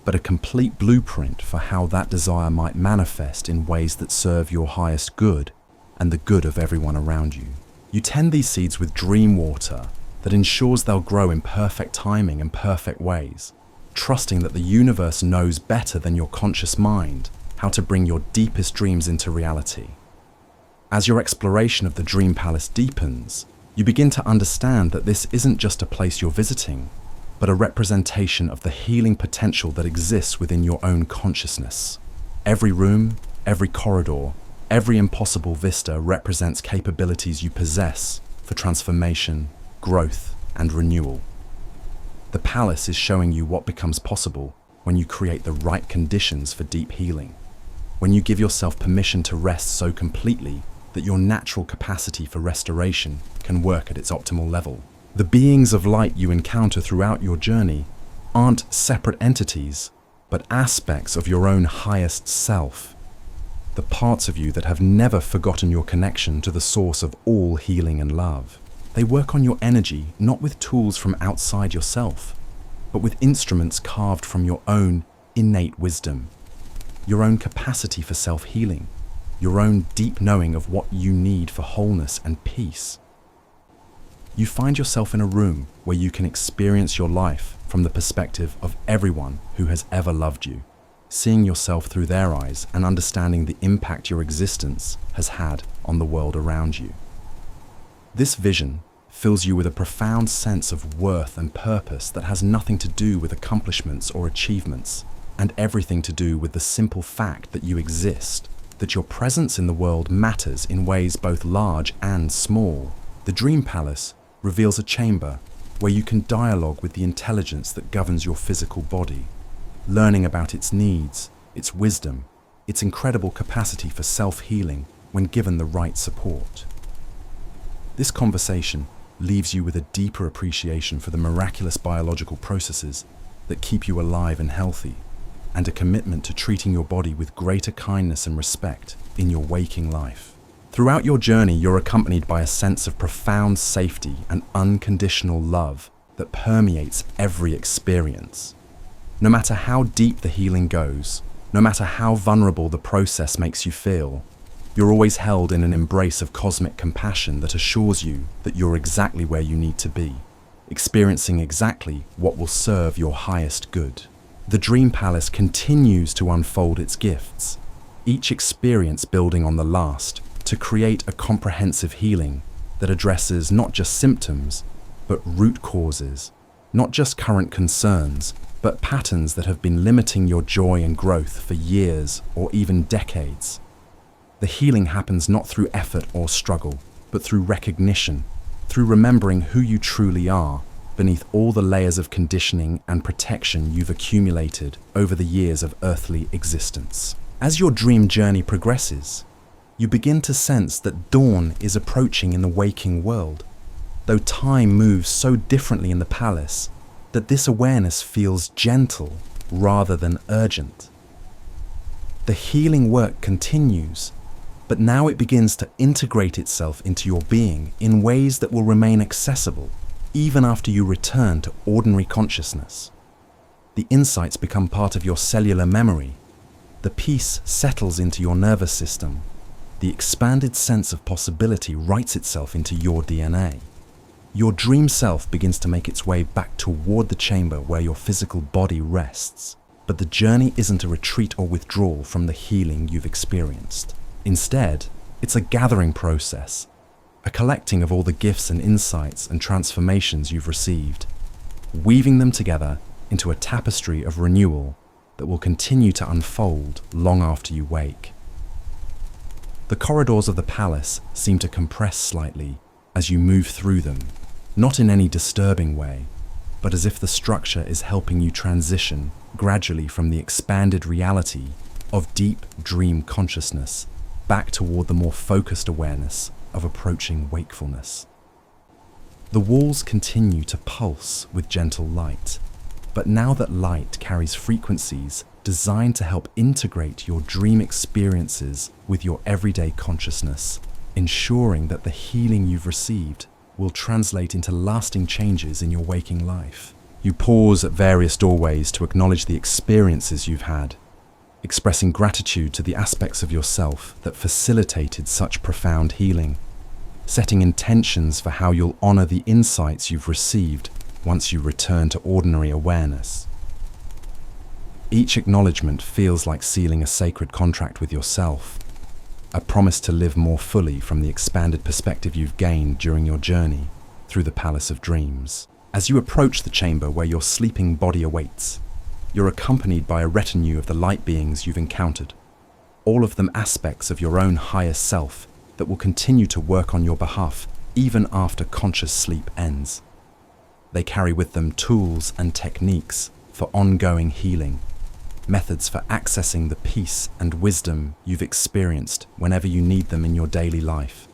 but a complete blueprint for how that desire might manifest in ways that serve your highest good and the good of everyone around you. You tend these seeds with dream water that ensures they'll grow in perfect timing and perfect ways, trusting that the universe knows better than your conscious mind how to bring your deepest dreams into reality. As your exploration of the Dream Palace deepens, you begin to understand that this isn't just a place you're visiting, but a representation of the healing potential that exists within your own consciousness. Every room, every corridor, every impossible vista represents capabilities you possess for transformation, growth, and renewal. The palace is showing you what becomes possible when you create the right conditions for deep healing, when you give yourself permission to rest so completely that your natural capacity for restoration can work at its optimal level. The beings of light you encounter throughout your journey aren't separate entities, but aspects of your own highest self, the parts of you that have never forgotten your connection to the source of all healing and love. They work on your energy not with tools from outside yourself, but with instruments carved from your own innate wisdom, your own capacity for self-healing, your own deep knowing of what you need for wholeness and peace. You find yourself in a room where you can experience your life from the perspective of everyone who has ever loved you, seeing yourself through their eyes and understanding the impact your existence has had on the world around you. This vision fills you with a profound sense of worth and purpose that has nothing to do with accomplishments or achievements, and everything to do with the simple fact that you exist, that your presence in the world matters in ways both large and small. The Dream Palace reveals a chamber where you can dialogue with the intelligence that governs your physical body, learning about its needs, its wisdom, its incredible capacity for self-healing when given the right support. This conversation leaves you with a deeper appreciation for the miraculous biological processes that keep you alive and healthy, and a commitment to treating your body with greater kindness and respect in your waking life. Throughout your journey, you're accompanied by a sense of profound safety and unconditional love that permeates every experience. No matter how deep the healing goes, no matter how vulnerable the process makes you feel, you're always held in an embrace of cosmic compassion that assures you that you're exactly where you need to be, experiencing exactly what will serve your highest good. The Dream Palace continues to unfold its gifts, each experience building on the last, to create a comprehensive healing that addresses not just symptoms, but root causes, not just current concerns, but patterns that have been limiting your joy and growth for years or even decades. The healing happens not through effort or struggle, but through recognition, through remembering who you truly are beneath all the layers of conditioning and protection you've accumulated over the years of earthly existence. As your dream journey progresses, you begin to sense that dawn is approaching in the waking world, though time moves so differently in the palace that this awareness feels gentle rather than urgent. The healing work continues, but now it begins to integrate itself into your being in ways that will remain accessible even after you return to ordinary consciousness. The insights become part of your cellular memory. The peace settles into your nervous system. The expanded sense of possibility writes itself into your DNA. Your dream self begins to make its way back toward the chamber where your physical body rests. But the journey isn't a retreat or withdrawal from the healing you've experienced. Instead, It's a gathering process, a collecting of all the gifts and insights and transformations you've received, weaving them together into a tapestry of renewal that will continue to unfold long after you wake. The corridors of the palace seem to compress slightly as you move through them, not in any disturbing way, but as if the structure is helping you transition gradually from the expanded reality of deep dream consciousness back toward the more focused awareness of approaching wakefulness. The walls continue to pulse with gentle light, but now that light carries frequencies designed to help integrate your dream experiences with your everyday consciousness, ensuring that the healing you've received will translate into lasting changes in your waking life. You pause at various doorways to acknowledge the experiences you've had, expressing gratitude to the aspects of yourself that facilitated such profound healing, setting intentions for how you'll honor the insights you've received once you return to ordinary awareness. Each acknowledgement feels like sealing a sacred contract with yourself, a promise to live more fully from the expanded perspective you've gained during your journey through the Palace of Dreams. As you approach the chamber where your sleeping body awaits, you're accompanied by a retinue of the light beings you've encountered, all of them aspects of your own higher self that will continue to work on your behalf even after conscious sleep ends. They carry with them tools and techniques for ongoing healing, methods for accessing the peace and wisdom you've experienced whenever you need them in your daily life.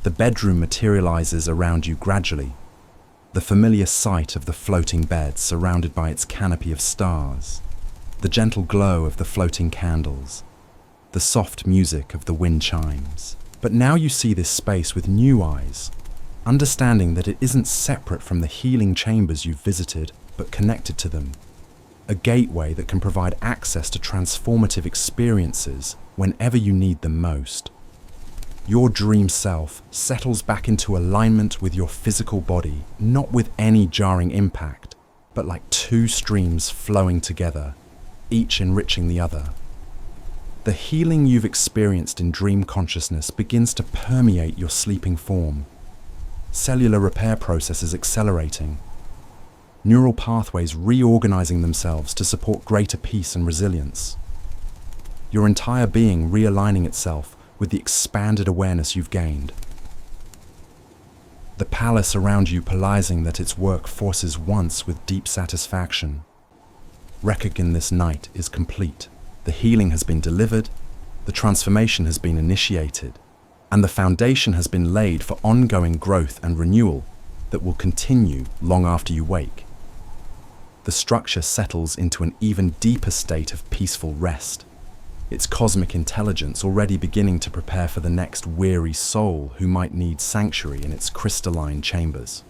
The bedroom materializes around you gradually, the familiar sight of the floating bed surrounded by its canopy of stars, the gentle glow of the floating candles, the soft music of the wind chimes. But now you see this space with new eyes, understanding that it isn't separate from the healing chambers you've visited, but connected to them. A gateway that can provide access to transformative experiences whenever you need them most. Your dream self settles back into alignment with your physical body, not with any jarring impact, but like two streams flowing together, each enriching the other. The healing you've experienced in dream consciousness begins to permeate your sleeping form. Cellular repair processes accelerating, neural pathways reorganizing themselves to support greater peace and resilience. Your entire being realigning itself with the expanded awareness you've gained. The palace around you realizing that its work forces once with deep satisfaction. Reckoning this night is complete. The healing has been delivered, the transformation has been initiated, and the foundation has been laid for ongoing growth and renewal that will continue long after you wake. The structure settles into an even deeper state of peaceful rest, its cosmic intelligence already beginning to prepare for the next weary soul who might need sanctuary in its crystalline chambers.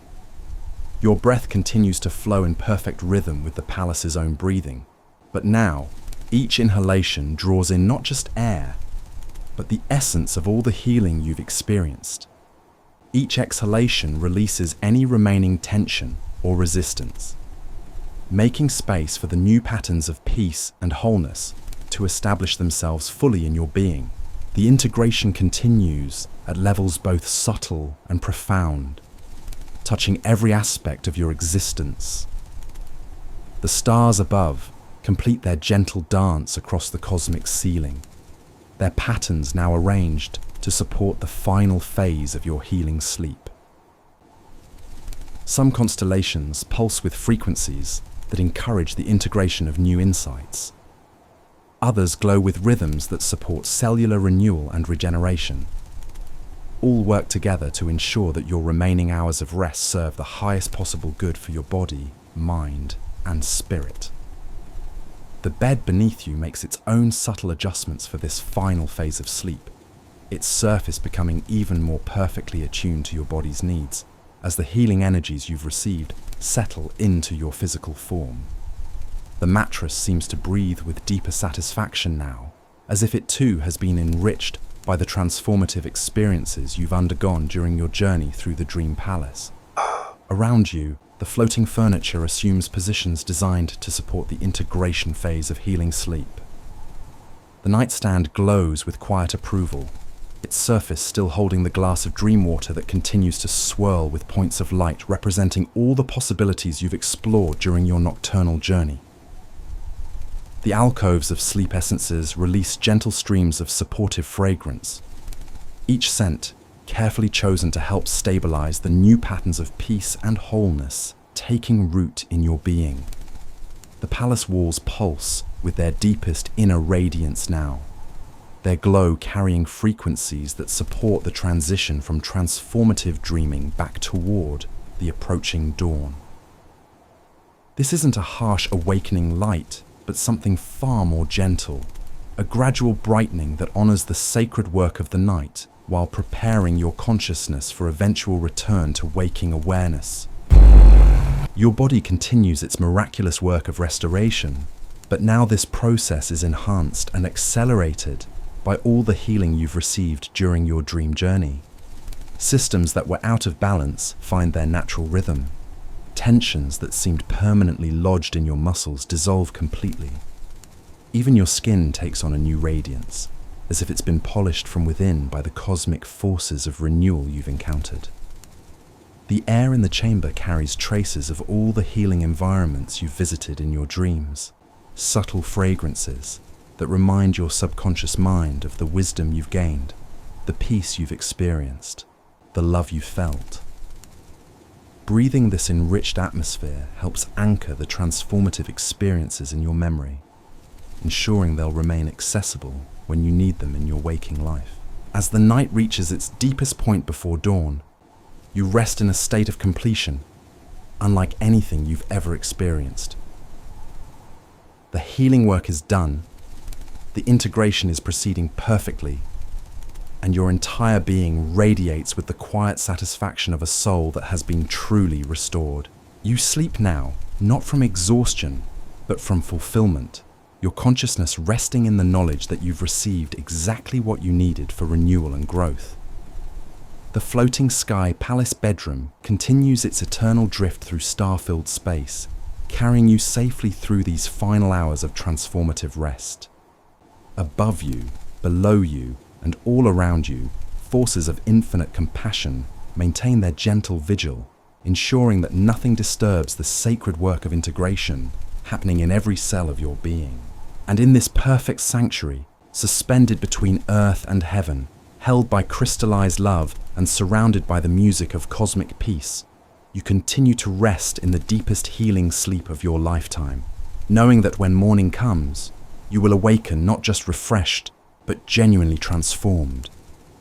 Your breath continues to flow in perfect rhythm with the palace's own breathing, but now, each inhalation draws in not just air, but the essence of all the healing you've experienced. Each exhalation releases any remaining tension or resistance, making space for the new patterns of peace and wholeness to establish themselves fully in your being. The integration continues at levels both subtle and profound, touching every aspect of your existence. The stars above complete their gentle dance across the cosmic ceiling, their patterns now arranged to support the final phase of your healing sleep. Some constellations pulse with frequencies that encourage the integration of new insights. Others glow with rhythms that support cellular renewal and regeneration. All work together to ensure that your remaining hours of rest serve the highest possible good for your body, mind, and spirit. The bed beneath you makes its own subtle adjustments for this final phase of sleep, its surface becoming even more perfectly attuned to your body's needs as the healing energies you've received settle into your physical form. The mattress seems to breathe with deeper satisfaction now, as if it too has been enriched by the transformative experiences you've undergone during your journey through the Dream Palace. Around you, the floating furniture assumes positions designed to support the integration phase of healing sleep. The nightstand glows with quiet approval, its surface still holding the glass of dream water that continues to swirl with points of light representing all the possibilities you've explored during your nocturnal journey. The alcoves of sleep essences release gentle streams of supportive fragrance, each scent carefully chosen to help stabilize the new patterns of peace and wholeness taking root in your being. The palace walls pulse with their deepest inner radiance now, their glow carrying frequencies that support the transition from transformative dreaming back toward the approaching dawn. This isn't a harsh awakening light, but something far more gentle, a gradual brightening that honors the sacred work of the night while preparing your consciousness for eventual return to waking awareness. Your body continues its miraculous work of restoration, but now this process is enhanced and accelerated by all the healing you've received during your dream journey. Systems that were out of balance find their natural rhythm. Tensions that seemed permanently lodged in your muscles dissolve completely. Even your skin takes on a new radiance, as if it's been polished from within by the cosmic forces of renewal you've encountered. The air in the chamber carries traces of all the healing environments you've visited in your dreams, subtle fragrances that remind your subconscious mind of the wisdom you've gained, the peace you've experienced, the love you've felt. Breathing this enriched atmosphere helps anchor the transformative experiences in your memory, ensuring they'll remain accessible when you need them in your waking life. As the night reaches its deepest point before dawn, you rest in a state of completion, unlike anything you've ever experienced. The healing work is done, the integration is proceeding perfectly, and your entire being radiates with the quiet satisfaction of a soul that has been truly restored. You sleep now, not from exhaustion, but from fulfillment, your consciousness resting in the knowledge that you've received exactly what you needed for renewal and growth. The floating sky palace bedroom continues its eternal drift through star-filled space, carrying you safely through these final hours of transformative rest. Above you, below you, and all around you, forces of infinite compassion maintain their gentle vigil, ensuring that nothing disturbs the sacred work of integration happening in every cell of your being. And in this perfect sanctuary, suspended between earth and heaven, held by crystallized love and surrounded by the music of cosmic peace, you continue to rest in the deepest healing sleep of your lifetime, knowing that when morning comes, you will awaken not just refreshed, but genuinely transformed,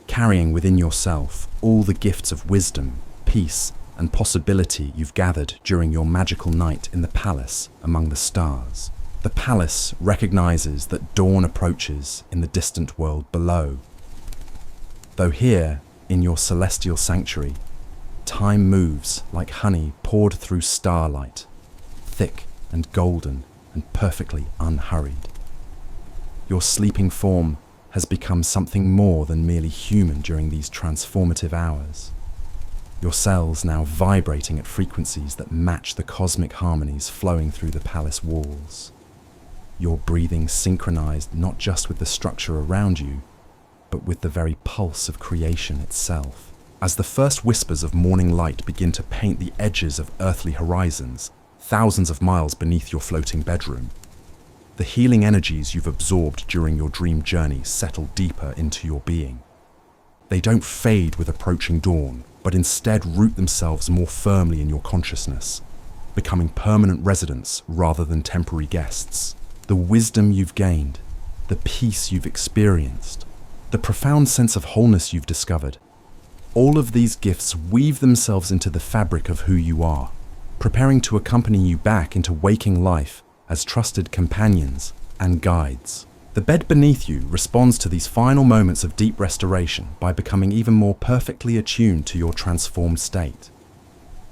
carrying within yourself all the gifts of wisdom, peace, and possibility you've gathered during your magical night in the palace among the stars. The palace recognizes that dawn approaches in the distant world below. Though here, in your celestial sanctuary, time moves like honey poured through starlight, thick and golden and perfectly unhurried. Your sleeping form has become something more than merely human during these transformative hours. Your cells now vibrating at frequencies that match the cosmic harmonies flowing through the palace walls. Your breathing synchronized not just with the structure around you, but with the very pulse of creation itself. As the first whispers of morning light begin to paint the edges of earthly horizons, thousands of miles beneath your floating bedroom, the healing energies you've absorbed during your dream journey settle deeper into your being. They don't fade with approaching dawn, but instead root themselves more firmly in your consciousness, becoming permanent residents rather than temporary guests. The wisdom you've gained, the peace you've experienced, the profound sense of wholeness you've discovered, all of these gifts weave themselves into the fabric of who you are, preparing to accompany you back into waking life as trusted companions and guides. The bed beneath you responds to these final moments of deep restoration by becoming even more perfectly attuned to your transformed state.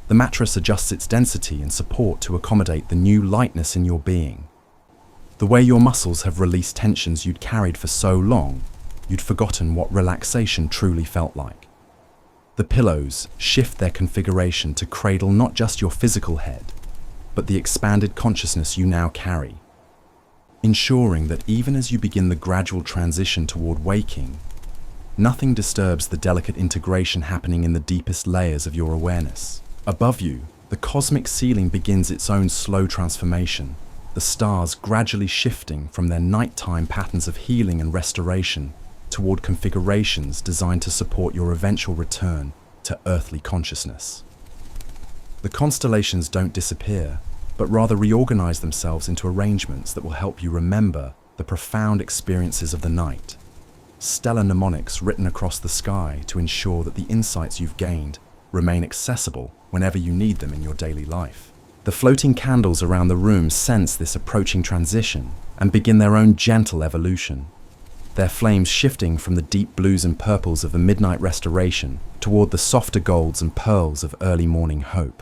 The mattress adjusts its density and support to accommodate the new lightness in your being. The way your muscles have released tensions you'd carried for so long, you'd forgotten what relaxation truly felt like. The pillows shift their configuration to cradle not just your physical head, but the expanded consciousness you now carry, ensuring that even as you begin the gradual transition toward waking, Nothing disturbs the delicate integration happening in the deepest layers of your awareness. Above you, the cosmic ceiling begins its own slow transformation, the stars gradually shifting from their nighttime patterns of healing and restoration toward configurations designed to support your eventual return to earthly consciousness. The constellations don't disappear, but rather reorganize themselves into arrangements that will help you remember the profound experiences of the night. Stellar mnemonics written across the sky to ensure that the insights you've gained remain accessible whenever you need them in your daily life. The floating candles around the room sense this approaching transition and begin their own gentle evolution, their flames shifting from the deep blues and purples of the midnight restoration toward the softer golds and pearls of early morning hope.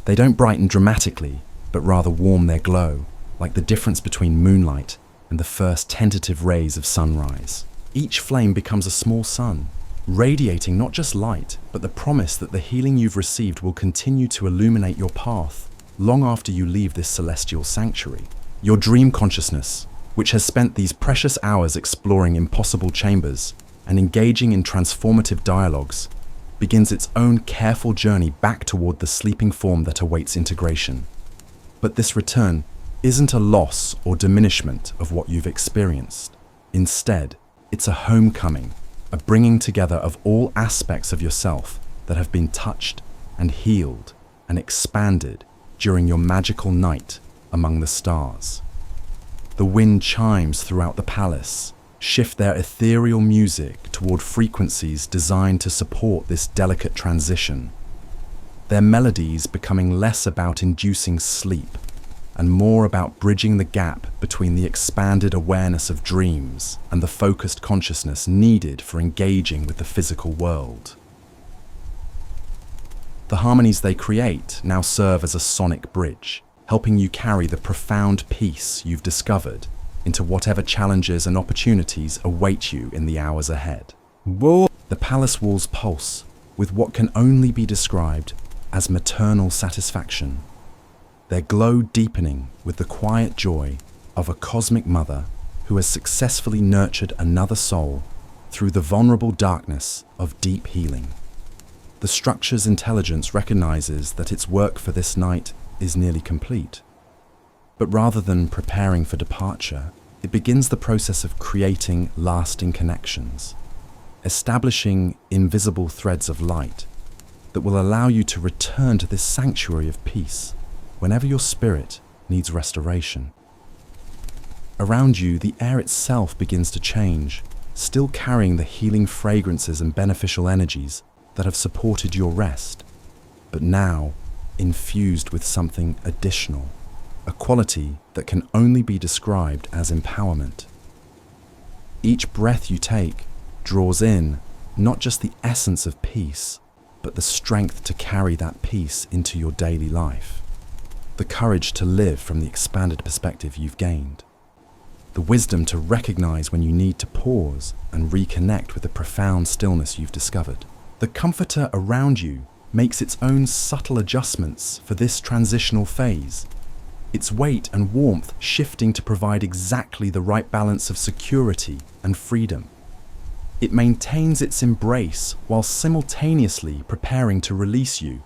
They don't brighten dramatically, but rather warm their glow, like the difference between moonlight and the first tentative rays of sunrise. Each flame becomes a small sun, radiating not just light, but the promise that the healing you've received will continue to illuminate your path long after you leave this celestial sanctuary. Your dream consciousness, which has spent these precious hours exploring impossible chambers and engaging in transformative dialogues, begins its own careful journey back toward the sleeping form that awaits integration. But this return isn't a loss or diminishment of what you've experienced. Instead, it's a homecoming, a bringing together of all aspects of yourself that have been touched and healed and expanded during your magical night among the stars. The wind chimes throughout the palace, shift their ethereal music toward frequencies designed to support this delicate transition, their melodies becoming less about inducing sleep and more about bridging the gap between the expanded awareness of dreams and the focused consciousness needed for engaging with the physical world. The harmonies they create now serve as a sonic bridge, helping you carry the profound peace you've discovered into whatever challenges and opportunities await you in the hours ahead. The palace walls pulse with what can only be described as maternal satisfaction, their glow deepening with the quiet joy of a cosmic mother who has successfully nurtured another soul through the vulnerable darkness of deep healing. The structure's intelligence recognizes that its work for this night is nearly complete. But rather than preparing for departure, it begins the process of creating lasting connections, establishing invisible threads of light that will allow you to return to this sanctuary of peace whenever your spirit needs restoration. Around you, the air itself begins to change, still carrying the healing fragrances and beneficial energies that have supported your rest, but now infused with something additional, a quality that can only be described as empowerment. Each breath you take draws in not just the essence of peace, but the strength to carry that peace into your daily life, the courage to live from the expanded perspective you've gained, the wisdom to recognize when you need to pause and reconnect with the profound stillness you've discovered. The comforter around you makes its own subtle adjustments for this transitional phase, its weight and warmth shifting to provide exactly the right balance of security and freedom. It maintains its embrace while simultaneously preparing to release you,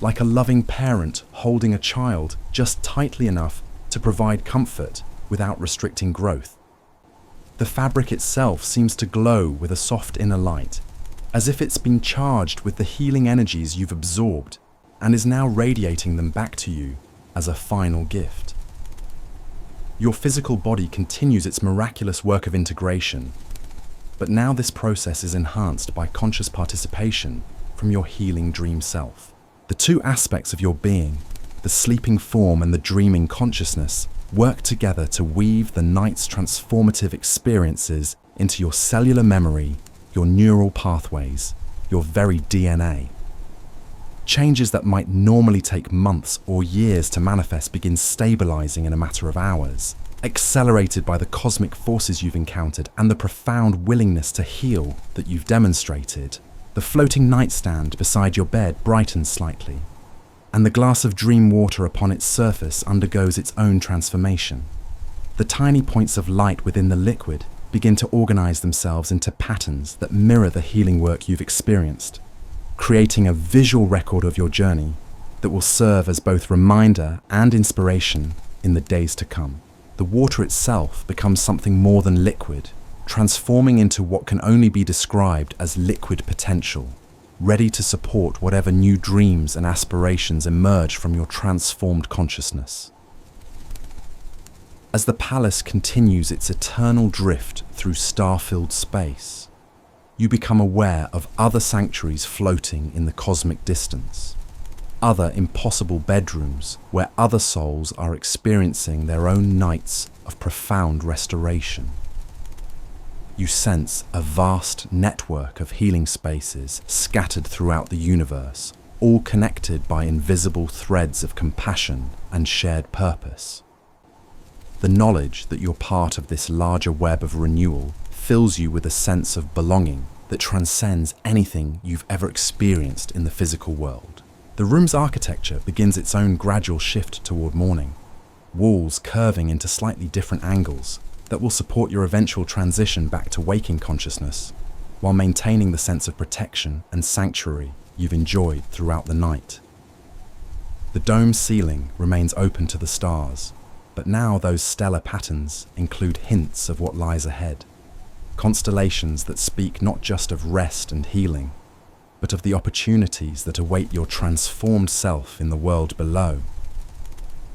like a loving parent holding a child just tightly enough to provide comfort without restricting growth. The fabric itself seems to glow with a soft inner light, as if it's been charged with the healing energies you've absorbed and is now radiating them back to you as a final gift. Your physical body continues its miraculous work of integration, but now this process is enhanced by conscious participation from your healing dream self. The two aspects of your being, the sleeping form and the dreaming consciousness, work together to weave the night's transformative experiences into your cellular memory, your neural pathways, your very DNA. Changes that might normally take months or years to manifest begin stabilizing in a matter of hours, accelerated by the cosmic forces you've encountered and the profound willingness to heal that you've demonstrated. The floating nightstand beside your bed brightens slightly, and the glass of dream water upon its surface undergoes its own transformation. The tiny points of light within the liquid begin to organize themselves into patterns that mirror the healing work you've experienced, creating a visual record of your journey that will serve as both reminder and inspiration in the days to come. The water itself becomes something more than liquid, transforming into what can only be described as liquid potential, ready to support whatever new dreams and aspirations emerge from your transformed consciousness. As the palace continues its eternal drift through star-filled space, you become aware of other sanctuaries floating in the cosmic distance, other impossible bedrooms where other souls are experiencing their own nights of profound restoration. You sense a vast network of healing spaces scattered throughout the universe, all connected by invisible threads of compassion and shared purpose. The knowledge that you're part of this larger web of renewal fills you with a sense of belonging that transcends anything you've ever experienced in the physical world. The room's architecture begins its own gradual shift toward morning, walls curving into slightly different angles that will support your eventual transition back to waking consciousness, while maintaining the sense of protection and sanctuary you've enjoyed throughout the night. The dome ceiling remains open to the stars, but now those stellar patterns include hints of what lies ahead, constellations that speak not just of rest and healing, but of the opportunities that await your transformed self in the world below.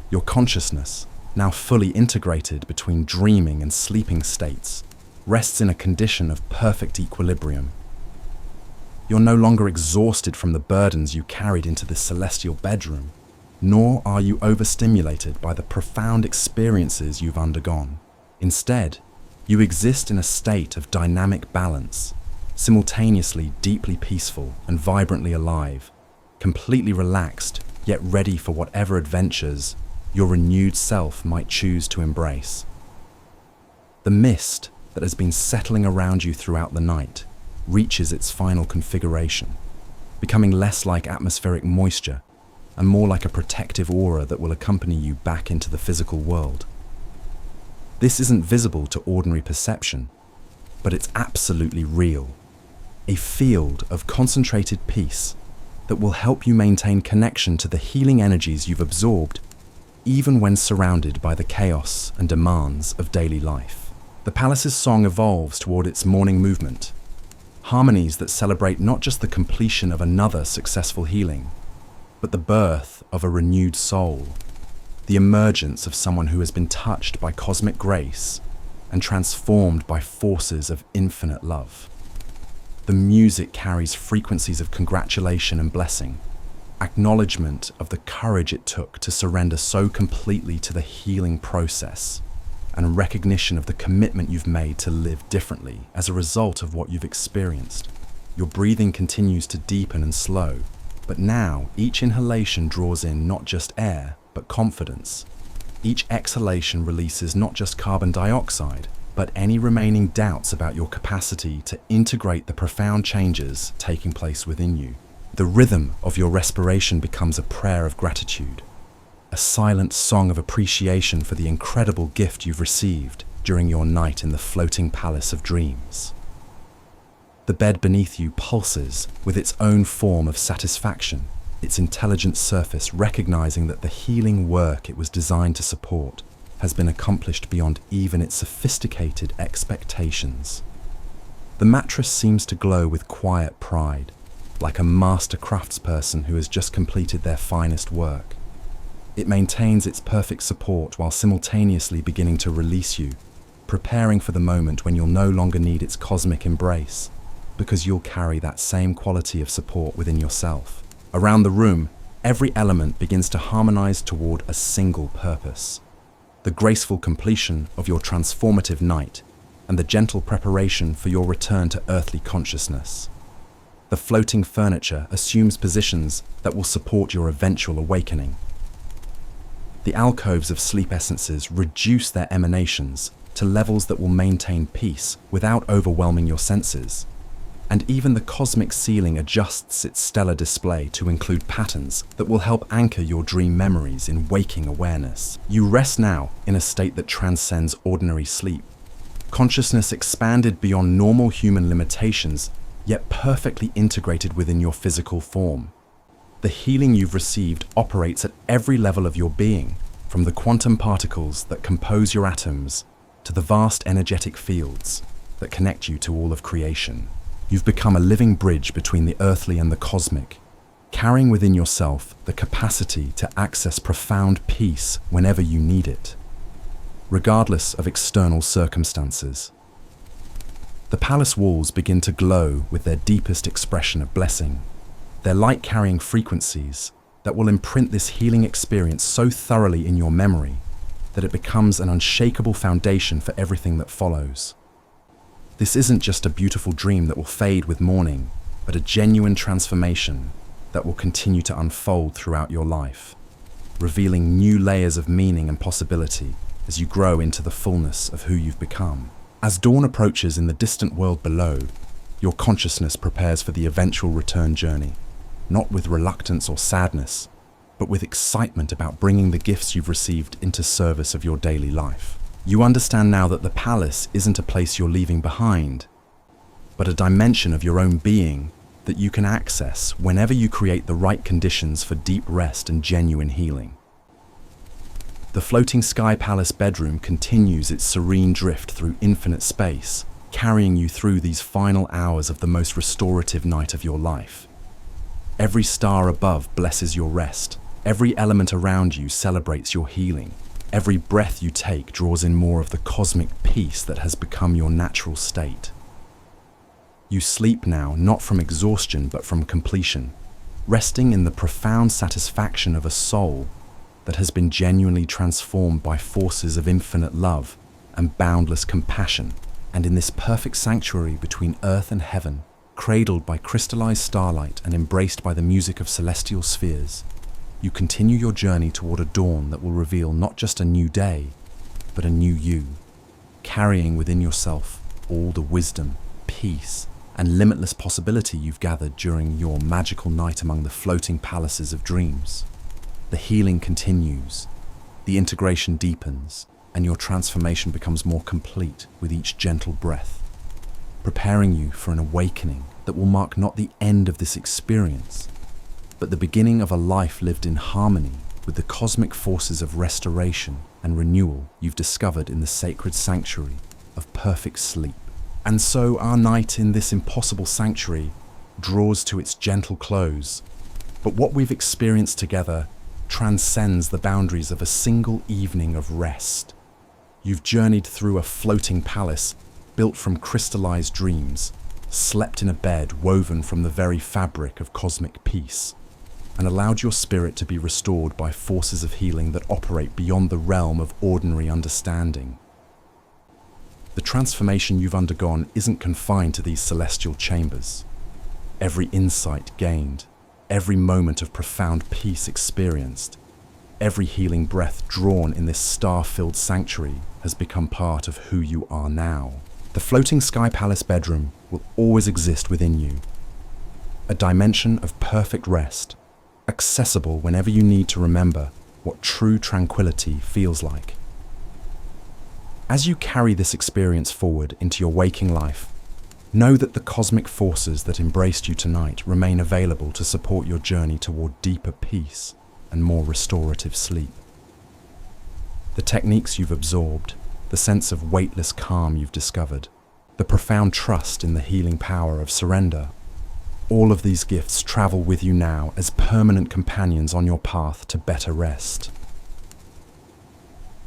Your consciousness, now fully integrated between dreaming and sleeping states, rests in a condition of perfect equilibrium. You're no longer exhausted from the burdens you carried into this celestial bedroom, nor are you overstimulated by the profound experiences you've undergone. Instead, you exist in a state of dynamic balance, simultaneously deeply peaceful and vibrantly alive, completely relaxed, yet ready for whatever adventures your renewed self might choose to embrace. The mist that has been settling around you throughout the night reaches its final configuration, becoming less like atmospheric moisture and more like a protective aura that will accompany you back into the physical world. This isn't visible to ordinary perception, but it's absolutely real. A field of concentrated peace that will help you maintain connection to the healing energies you've absorbed, even when surrounded by the chaos and demands of daily life. The palace's song evolves toward its morning movement, harmonies that celebrate not just the completion of another successful healing, but the birth of a renewed soul, the emergence of someone who has been touched by cosmic grace and transformed by forces of infinite love. The music carries frequencies of congratulation and blessing, acknowledgement of the courage it took to surrender so completely to the healing process, and recognition of the commitment you've made to live differently as a result of what you've experienced. Your breathing continues to deepen and slow, but now each inhalation draws in not just air, but confidence. Each exhalation releases not just carbon dioxide, but any remaining doubts about your capacity to integrate the profound changes taking place within you. The rhythm of your respiration becomes a prayer of gratitude, a silent song of appreciation for the incredible gift you've received during your night in the floating palace of dreams. The bed beneath you pulses with its own form of satisfaction, its intelligent surface recognizing that the healing work it was designed to support has been accomplished beyond even its sophisticated expectations. The mattress seems to glow with quiet pride, like a master craftsperson who has just completed their finest work. It maintains its perfect support while simultaneously beginning to release you, preparing for the moment when you'll no longer need its cosmic embrace, because you'll carry that same quality of support within yourself. Around the room, every element begins to harmonize toward a single purpose: the graceful completion of your transformative night and the gentle preparation for your return to earthly consciousness. The floating furniture assumes positions that will support your eventual awakening. The alcoves of sleep essences reduce their emanations to levels that will maintain peace without overwhelming your senses. And even the cosmic ceiling adjusts its stellar display to include patterns that will help anchor your dream memories in waking awareness. You rest now in a state that transcends ordinary sleep, Consciousness expanded beyond normal human limitations, yet perfectly integrated within your physical form. The healing you've received operates at every level of your being, from the quantum particles that compose your atoms to the vast energetic fields that connect you to all of creation. You've become a living bridge between the earthly and the cosmic, carrying within yourself the capacity to access profound peace whenever you need it, regardless of external circumstances. The palace walls begin to glow with their deepest expression of blessing, their light-carrying frequencies that will imprint this healing experience so thoroughly in your memory that it becomes an unshakable foundation for everything that follows. This isn't just a beautiful dream that will fade with morning, but a genuine transformation that will continue to unfold throughout your life, revealing new layers of meaning and possibility as you grow into the fullness of who you've become. As dawn approaches in the distant world below, your consciousness prepares for the eventual return journey, not with reluctance or sadness, but with excitement about bringing the gifts you've received into service of your daily life. You understand now that the palace isn't a place you're leaving behind, but a dimension of your own being that you can access whenever you create the right conditions for deep rest and genuine healing. The floating sky palace bedroom continues its serene drift through infinite space, carrying you through these final hours of the most restorative night of your life. Every star above blesses your rest. Every element around you celebrates your healing. Every breath you take draws in more of the cosmic peace that has become your natural state. You sleep now not from exhaustion but from completion, resting in the profound satisfaction of a soul that has been genuinely transformed by forces of infinite love and boundless compassion. And in this perfect sanctuary between earth and heaven, cradled by crystallized starlight and embraced by the music of celestial spheres, you continue your journey toward a dawn that will reveal not just a new day, but a new you, carrying within yourself all the wisdom, peace, and limitless possibility you've gathered during your magical night among the floating palaces of dreams. The healing continues, the integration deepens, and your transformation becomes more complete with each gentle breath, preparing you for an awakening that will mark not the end of this experience, but the beginning of a life lived in harmony with the cosmic forces of restoration and renewal you've discovered in the sacred sanctuary of perfect sleep. And so our night in this impossible sanctuary draws to its gentle close, but what we've experienced together transcends the boundaries of a single evening of rest. You've journeyed through a floating palace built from crystallized dreams, slept in a bed woven from the very fabric of cosmic peace, and allowed your spirit to be restored by forces of healing that operate beyond the realm of ordinary understanding. The transformation you've undergone isn't confined to these celestial chambers. Every insight gained, every moment of profound peace experienced, every healing breath drawn in this star-filled sanctuary has become part of who you are now. The floating sky palace bedroom will always exist within you, a dimension of perfect rest, accessible whenever you need to remember what true tranquility feels like. As you carry this experience forward into your waking life, know that the cosmic forces that embraced you tonight remain available to support your journey toward deeper peace and more restorative sleep. The techniques you've absorbed, the sense of weightless calm you've discovered, the profound trust in the healing power of surrender, all of these gifts travel with you now as permanent companions on your path to better rest.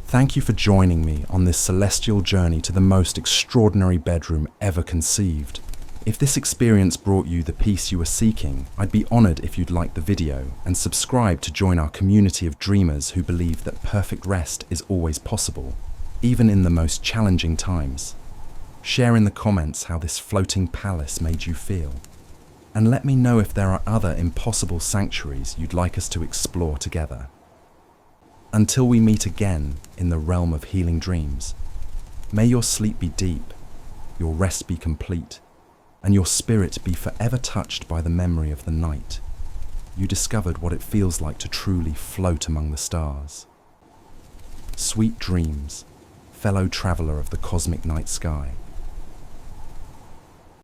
Thank you for joining me on this celestial journey to the most extraordinary bedroom ever conceived. If this experience brought you the peace you were seeking, I'd be honored if you'd like the video and subscribe to join our community of dreamers who believe that perfect rest is always possible, even in the most challenging times. Share in the comments how this floating palace made you feel, and let me know if there are other impossible sanctuaries you'd like us to explore together. Until we meet again in the realm of healing dreams, may your sleep be deep, your rest be complete, and your spirit be forever touched by the memory of the night you discovered what it feels like to truly float among the stars. Sweet dreams, fellow traveller of the cosmic night sky.